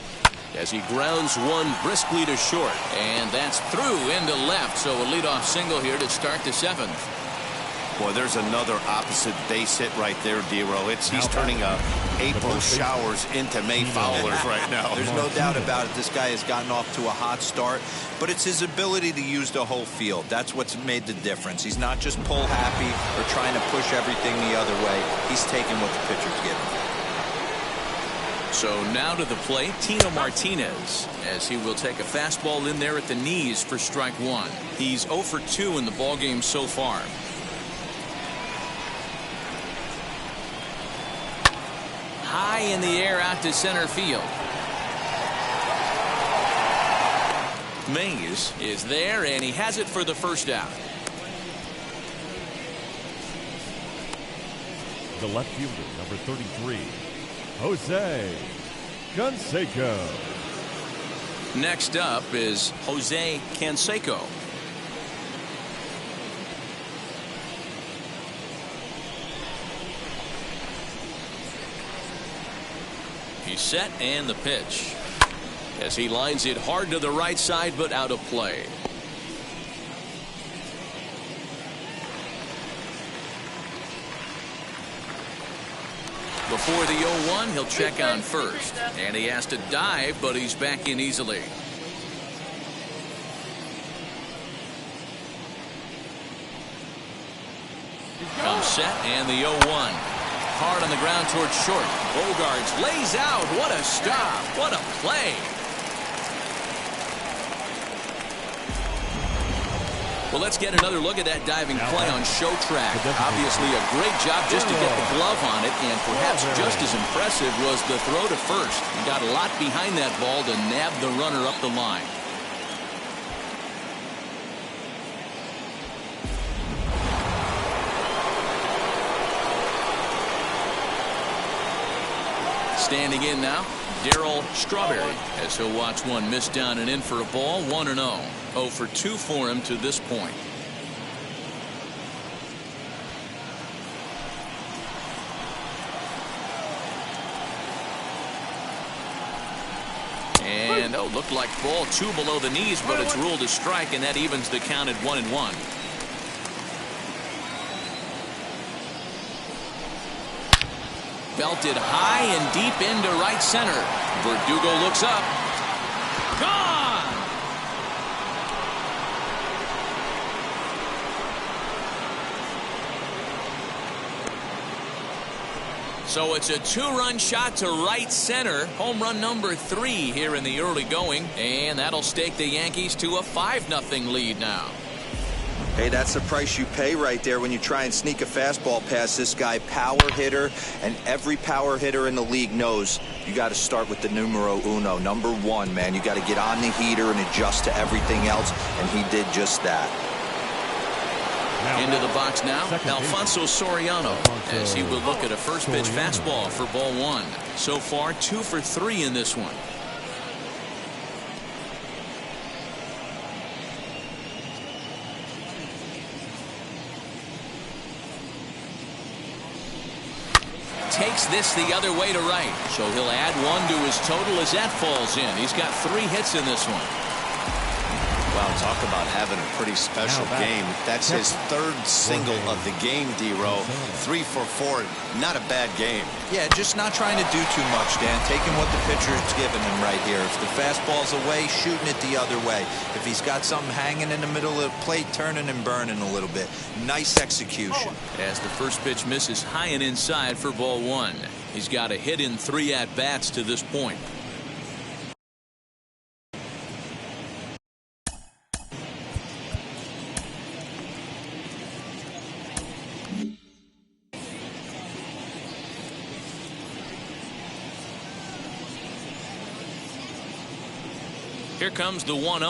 As he grounds one briskly to short, and that's through into left. So a leadoff single here to start the 7th. Boy, there's another opposite base hit right there, D-Row. He's turning April showers into May foulers right now. There's no doubt about it. This guy has gotten off to a hot start, but it's his ability to use the whole field. That's what's made the difference. He's not just pull happy or trying to push everything the other way. He's taking what the pitcher's giving him. So now to the plate, Tino Martinez, as he will take a fastball in there at the knees for strike 1. He's 0 for 2 in the ballgame so far. High in the air out to center field. Mays is there, and he has it for the first out. The left fielder, number 33, Jose Canseco. Next up is Jose Canseco. He's set, and the pitch. As he lines it hard to the right side, but out of play. Before the 0-1, he'll check on first. And he has to dive, but he's back in easily. Comes set, and the 0-1. Hard on the ground towards short. Bogaerts lays out. What a stop. What a play. Well, let's get another look at that diving play on Showtrack. Obviously a great job just to get the glove on it, and perhaps just as impressive was the throw to first. He got a lot behind that ball to nab the runner up the line. Standing in now, Darryl Strawberry, as he'll watch one miss down and in for a ball. 1-0. 0 for 2 for him to this point. And looked like ball 2 below the knees, but it's ruled a strike, and that evens the count at 1-1. Belted high and deep into right center. Verdugo looks up. Gone! So it's a 2-run shot to right center. Home run number 3 here in the early going. And that'll stake the Yankees to a 5-0 lead now. Hey, that's the price you pay right there when you try and sneak a fastball past this guy. Power hitter, and every power hitter in the league knows you got to start with the numero uno, number 1, man. You got to get on the heater and adjust to everything else, and he did just that. Into the box now, Alfonso Soriano, as he will look at a first pitch fastball for ball 1. So far, 2 for 3 in this one. Takes this the other way to right, so he'll add 1 to his total as that falls in. He's got 3 hits in this one. Wow, talk about having a pretty special game. That's his 3rd single of the game, D-Row. 3 for 4. Not a bad game. Yeah, just not trying to do too much, Dan. Taking what the pitcher is giving him right here. If the fastball's away, shooting it the other way. If he's got something hanging in the middle of the plate, turning and burning a little bit. Nice execution. As the first pitch misses high and inside for ball 1. He's got a hit in 3 at-bats to this point. Here comes the 1-0.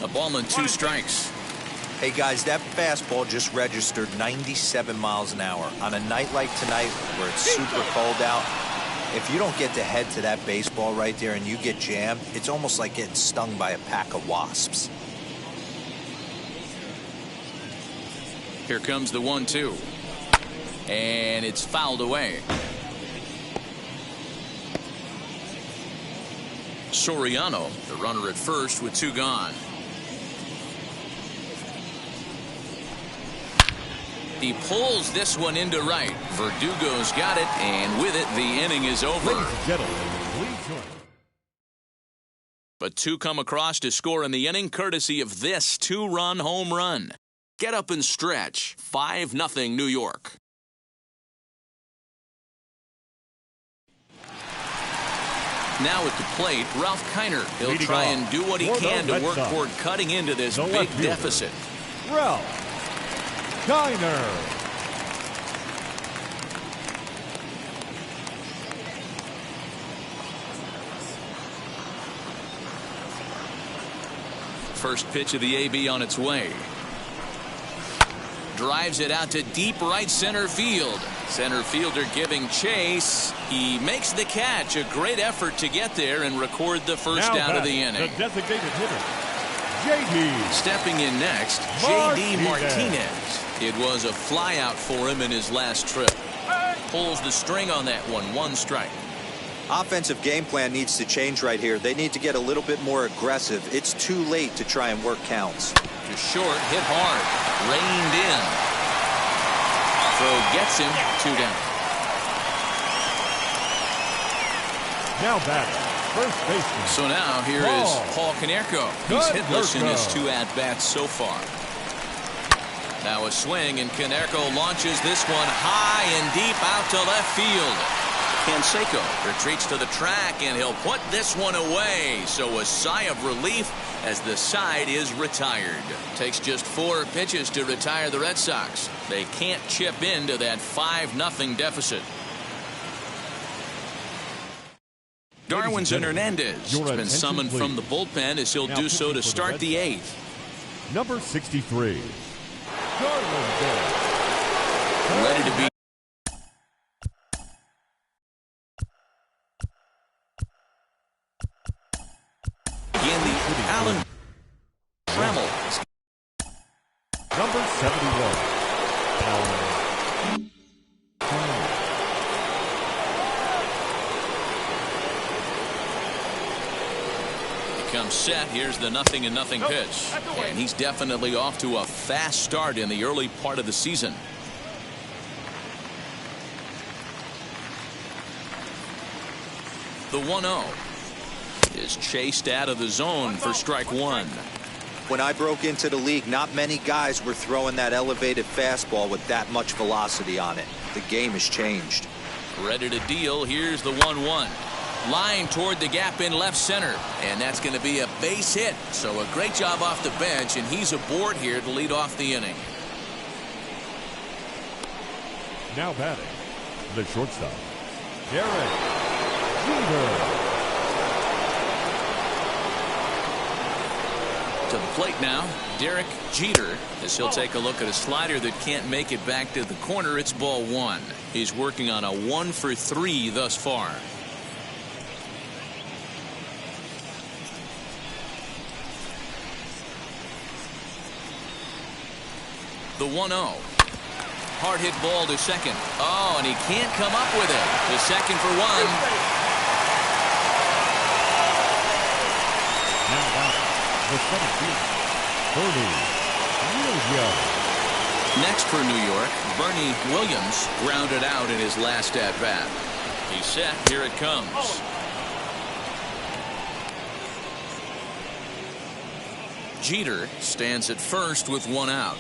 A ball and 2 strikes. Hey guys, that fastball just registered 97 miles an hour. On a night like tonight where it's super cold out, if you don't get to head to that baseball right there and you get jammed, it's almost like getting stung by a pack of wasps. Here comes the 1-2. And it's fouled away. Soriano, the runner at first with 2 gone. He pulls this one into right. Verdugo's got it, and with it, the inning is over. Ladies and gentlemen, please join. But 2 come across to score in the inning, courtesy of this 2-run home run. Get up and stretch. 5-0 New York. Now at the plate, Ralph Kiner. He'll try and do what he can to work toward cutting into this big deficit. Ralph Kiner. First pitch of the AB on its way. Drives it out to deep right center field. Center fielder giving chase. He makes the catch. A great effort to get there and record the first out of the inning. The designated hitter, J.D. Stepping in next, J.D. Martinez. It was a flyout for him in his last trip. Pulls the string on that one. 1 strike. Offensive game plan needs to change right here. They need to get a little bit more aggressive. It's too late to try and work counts. Just short, hit hard, reined in. Throw gets him, 2 down. Now batting, first baseman. So now here is Paul Konerko. He's hitless in his 2 at-bats so far. Now a swing, and Konerko launches this one high and deep out to left field. Canseco retreats to the track, and he'll put this one away. So a sigh of relief as the side is retired. Takes just 4 pitches to retire the Red Sox. They can't chip into that 5-0 deficit. Darwinzon Hernandez has been summoned from the bullpen as he'll do so to start the 8th. Number 63. Ready to be. Again, the Allen Trammell. Number 71. Comes set. Here's the 0-0 pitch. And he's definitely off to a fast start in the early part of the season. The 1-0 is chased out of the zone for strike one. When I broke into the league, not many guys were throwing that elevated fastball with that much velocity on it. The game has changed. Ready to deal. Here's the 1-1. Line toward the gap in left center. And that's going to be a base hit. So a great job off the bench, and he's aboard here to lead off the inning. Now batting, the shortstop, Derek Jeter. To the plate now, Derek Jeter, as he'll take a look at a slider that can't make it back to the corner. It's ball one. He's working on a 1-for-3 thus far. The 1-0. Hard hit ball to second. Oh, and he can't come up with it. The second for one. Now batting, the center fielder, Bernie Williams. Next for New York, Bernie Williams grounded out in his last at bat. He's set. Here it comes. Jeter stands at first with one out.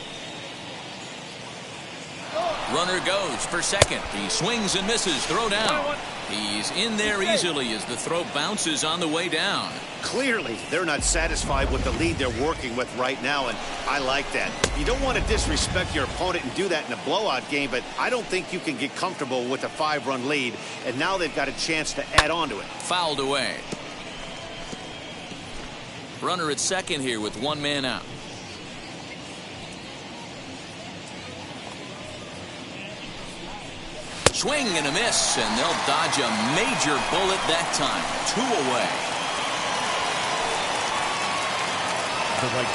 Runner goes for second. He swings and misses. Throw down. He's in there easily as the throw bounces on the way down. Clearly, they're not satisfied with the lead they're working with right now, and I like that. You don't want to disrespect your opponent and do that in a blowout game, but I don't think you can get comfortable with a 5-run lead, and now they've got a chance to add on to it. Fouled away. Runner at second here with one man out. Swing and a miss, and they'll dodge a major bullet that time. 2 away.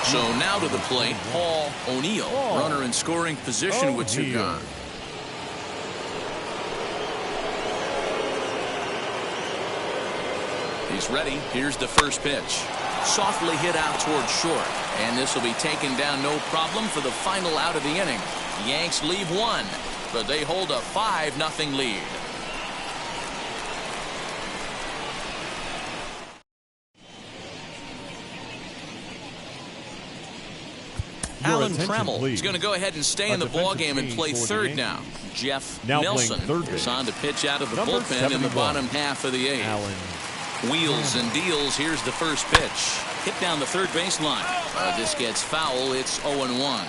So now to the plate, Paul O'Neill. Runner in scoring position with 2 gone. He's ready. Here's the first pitch. Softly hit out toward short. And this will be taken down no problem for the final out of the inning. Yanks leave one, but they hold a 5-0 lead. Alan Trammell is going to go ahead and stay in the ballgame and play third now. Jeff Nelson is on to pitch out of the bullpen in the bottom half of the 8th. Wheels and deals. Here's the first pitch. Hit down the third baseline. This gets foul. It's 0-1.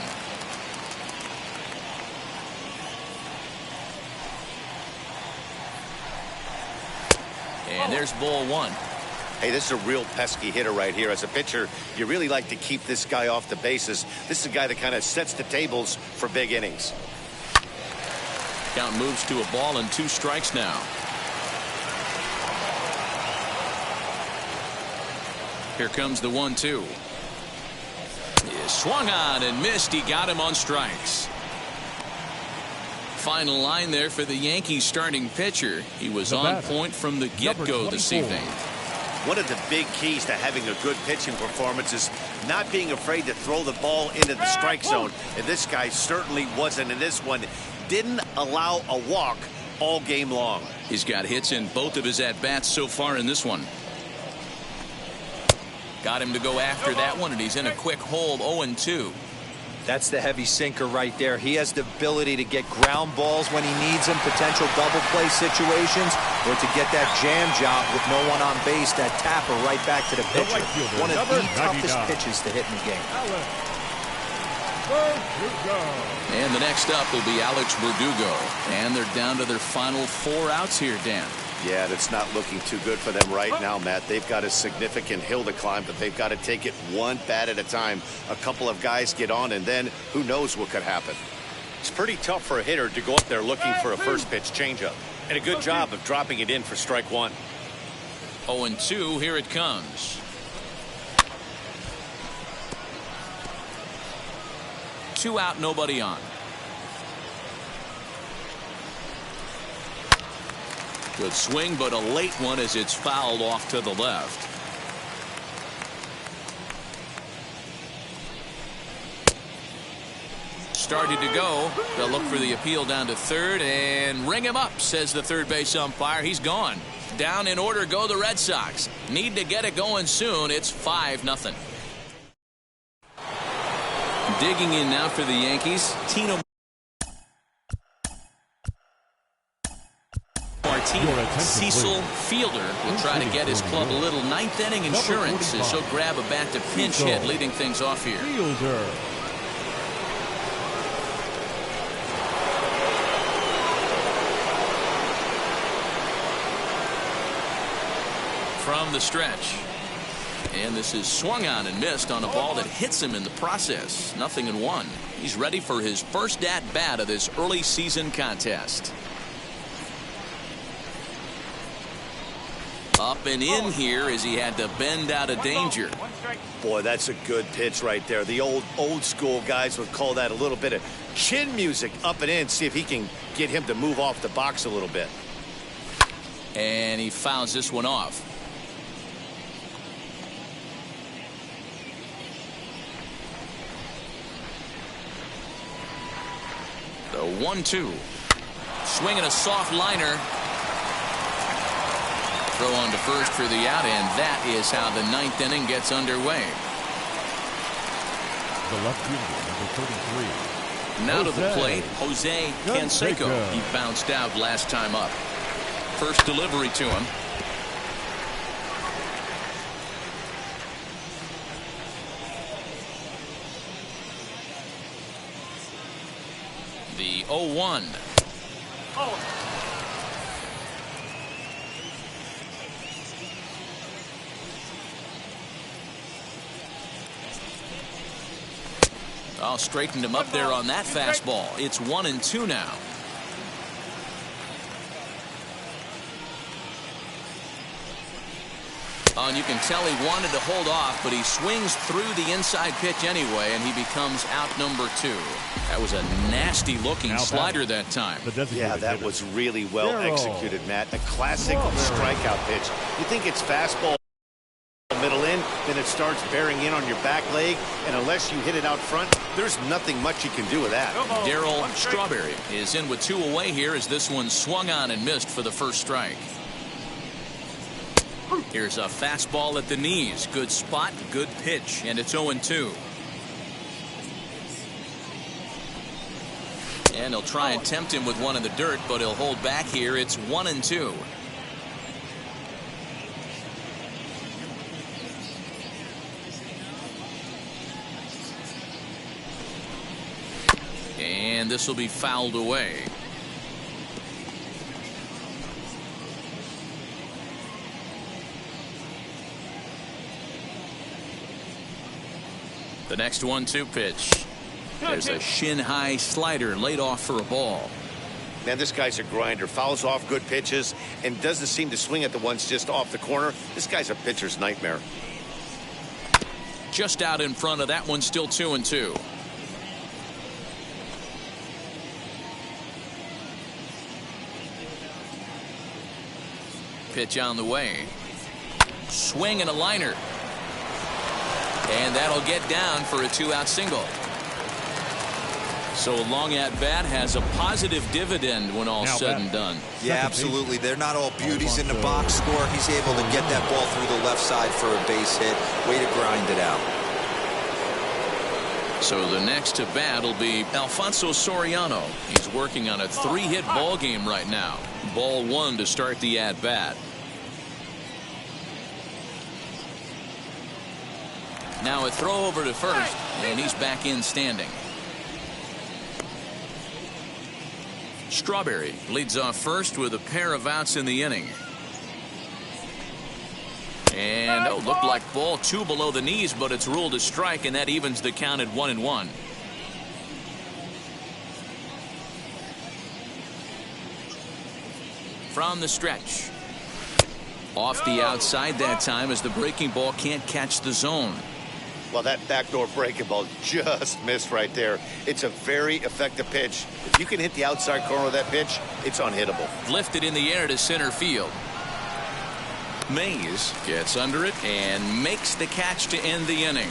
And there's ball one. Hey, this is a real pesky hitter right here. As a pitcher, you really like to keep this guy off the bases. This is a guy that kind of sets the tables for big innings. Count moves to a ball and 2 strikes now. Here comes the 1-2. He swung on and missed. He got him on strikes. Final line there for the Yankees starting pitcher. He was on point from the get-go this evening. One of the big keys to having a good pitching performance is not being afraid to throw the ball into the strike zone. And this guy certainly wasn't in this one. Didn't allow a walk all game long. He's got hits in both of his at-bats so far in this one. Got him to go after that one, and he's in a quick hold. 0-2. That's the heavy sinker right there. He has the ability to get ground balls when he needs them, potential double play situations, or to get that jam job with no one on base, that tapper right back to the pitcher. One of the toughest pitches to hit in the game. And the next up will be Alex Verdugo. And they're down to their final 4 outs here, Dan. Yeah, that's not looking too good for them right now, Matt. They've got a significant hill to climb, but they've got to take it one bat at a time. A couple of guys get on, and then who knows what could happen. It's pretty tough for a hitter to go up there looking for a first pitch changeup. And a good job of dropping it in for strike one. 0-2, here it comes. 2 out, nobody on. Good swing, but a late one as it's fouled off to the left. Started to go. They'll look for the appeal down to third and ring him up, says the third base umpire. He's gone. Down in order go the Red Sox. Need to get it going soon. It's 5-0. Digging in now for the Yankees, Tino Martinez. Cecil Fielder will try to get his club a little ninth-inning insurance as he'll grab a bat to pinch hit, leading things off here. Fielder. From the stretch. And this is swung on and missed on a ball that hits him in the process. 0-1. He's ready for his first at-bat of this early season contest. Up and in here as he had to bend out of danger. Boy, that's a good pitch right there. The old school guys would call that a little bit of chin music. Up and in. See if he can get him to move off the box a little bit. And he fouls this one off. The 1-2. Swinging a soft liner. Throw on to first for the out, and that is how the ninth inning gets underway. The left fielder, number 33. Now to the plate, Jose Canseco. He bounced out last time up. First delivery to him. The 0-1. Oh, straightened him up there on that fastball. It's 1-2 now. Oh, and you can tell he wanted to hold off, but he swings through the inside pitch anyway, and he becomes out number 2. That was a nasty looking slider that time. Yeah, that was really well executed, Matt. A classic strikeout pitch. You think it's fastball middle in, then it starts bearing in on your back leg, and unless you hit it out front, there's nothing much you can do with that. Darryl Strawberry is in with 2 away here as this one swung on and missed for the first strike. Here's a fastball at the knees. Good spot, good pitch, and it's 0-2. And he'll try and tempt him with one in the dirt, but he'll hold back here. It's 1-2. And this will be fouled away. The next 1-2 pitch. There's a shin-high slider laid off for a ball. Man, this guy's a grinder. Fouls off good pitches and doesn't seem to swing at the ones just off the corner. This guy's a pitcher's nightmare. Just out in front of that one, still 2-2. Pitch on the way. Swing and a liner. And that'll get down for a 2-out single. So a long at bat has a positive dividend when all's said and done. Yeah, absolutely. They're not all beauties in the box score. He's able to get that ball through the left side for a base hit. Way to grind it out. So the next to bat will be Alfonso Soriano. He's working on a 3-hit ball game right now. Ball 1 to start the at bat. Now a throw over to first, and he's back in standing. Strawberry leads off first with a pair of outs in the inning. And looked like ball 2 below the knees, but it's ruled a strike, and that evens the count at 1-1. From the stretch. Off the outside that time as the breaking ball can't catch the zone. Well, that backdoor breaking ball just missed right there. It's a very effective pitch. If you can hit the outside corner of that pitch, it's unhittable. Lifted in the air to center field. Mays gets under it and makes the catch to end the inning.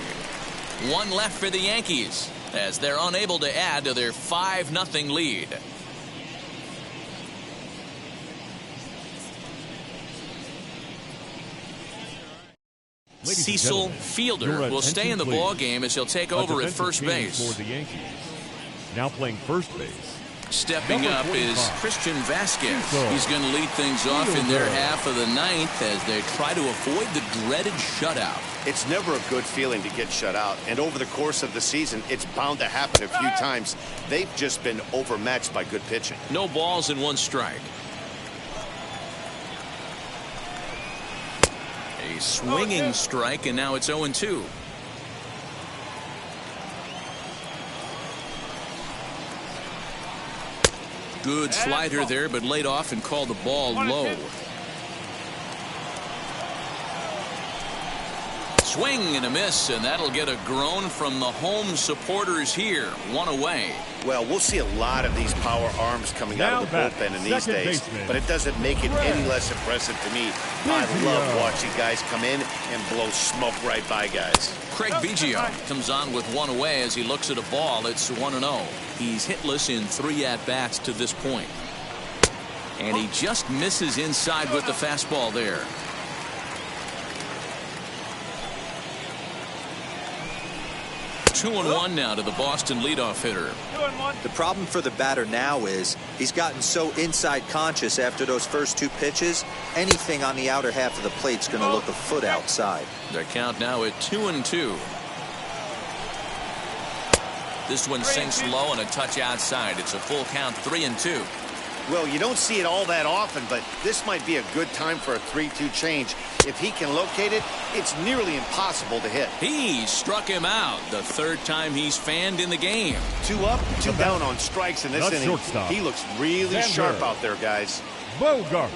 1 left for the Yankees as they're unable to add to their 5-0 lead. Cecil Fielder will stay in the ball game as he'll take over at first base. For the Yankees. Now playing first base. Stepping up is Christian Vasquez. He's going to lead things off in their half of the ninth as they try to avoid the dreaded shutout. It's never a good feeling to get shut out, and over the course of the season, it's bound to happen a few times. They've just been overmatched by good pitching. No balls and 1 strike. A swinging strike, and now it's 0-2. Good slider there, but laid off and called the ball low. Swing and a miss, and that'll get a groan from the home supporters here. 1 away. Well, we'll see a lot of these power arms coming out of the bullpen in these days, but it doesn't make it any less impressive to me. I love watching guys come in and blow smoke right by guys. Craig Biggio comes on with 1 away as he looks at a ball. It's 1-0. He's hitless in 3 at-bats to this point. And he just misses inside with the fastball there. 2-1 now to the Boston leadoff hitter. 2-1. The problem for the batter now is he's gotten so inside conscious after those first 2 pitches. Anything on the outer half of the plate's going to look a foot outside. Their count now at 2-2. This one sinks low and a touch outside. It's a full count, 3-2. Well, you don't see it all that often, but this might be a good time for a 3-2 change. If he can locate it, it's nearly impossible to hit. He struck him out the 3rd time he's fanned in the game. 2 up, 2 down on strikes in this inning. Shortstop. He looks really sharp out there, guys. Bogart.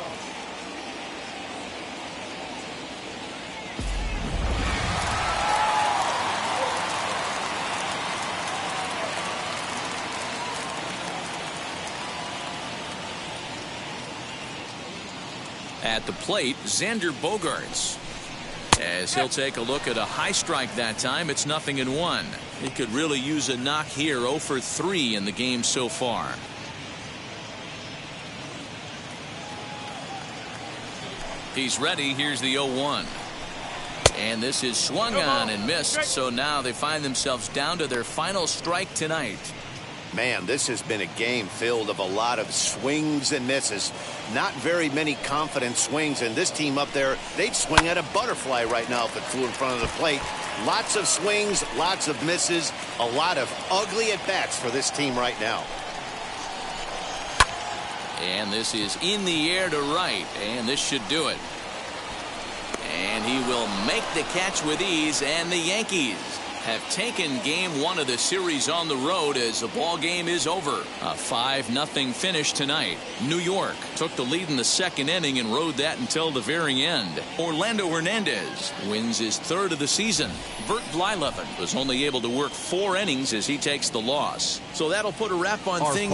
At the plate, Xander Bogaerts. As he'll take a look at a high strike that time, it's 0-1. He could really use a knock here. 0 for 3 in the game so far. He's ready. Here's the 0-1. And this is swung on and missed. So now they find themselves down to their final strike tonight. Man, this has been a game filled of a lot of swings and misses. Not very many confident swings, and this team up there, they'd swing at a butterfly right now if it flew in front of the plate. Lots of swings, lots of misses, a lot of ugly at-bats for this team right now. And this is in the air to right, and this should do it. And he will make the catch with ease, and the Yankees have taken game 1 of the series on the road as the ball game is over. A 5-0 finish tonight. New York took the lead in the 2nd inning and rode that until the very end. Orlando Hernandez wins his 3rd of the season. Bert Blyleven was only able to work 4 innings as he takes the loss. So that'll put a wrap on things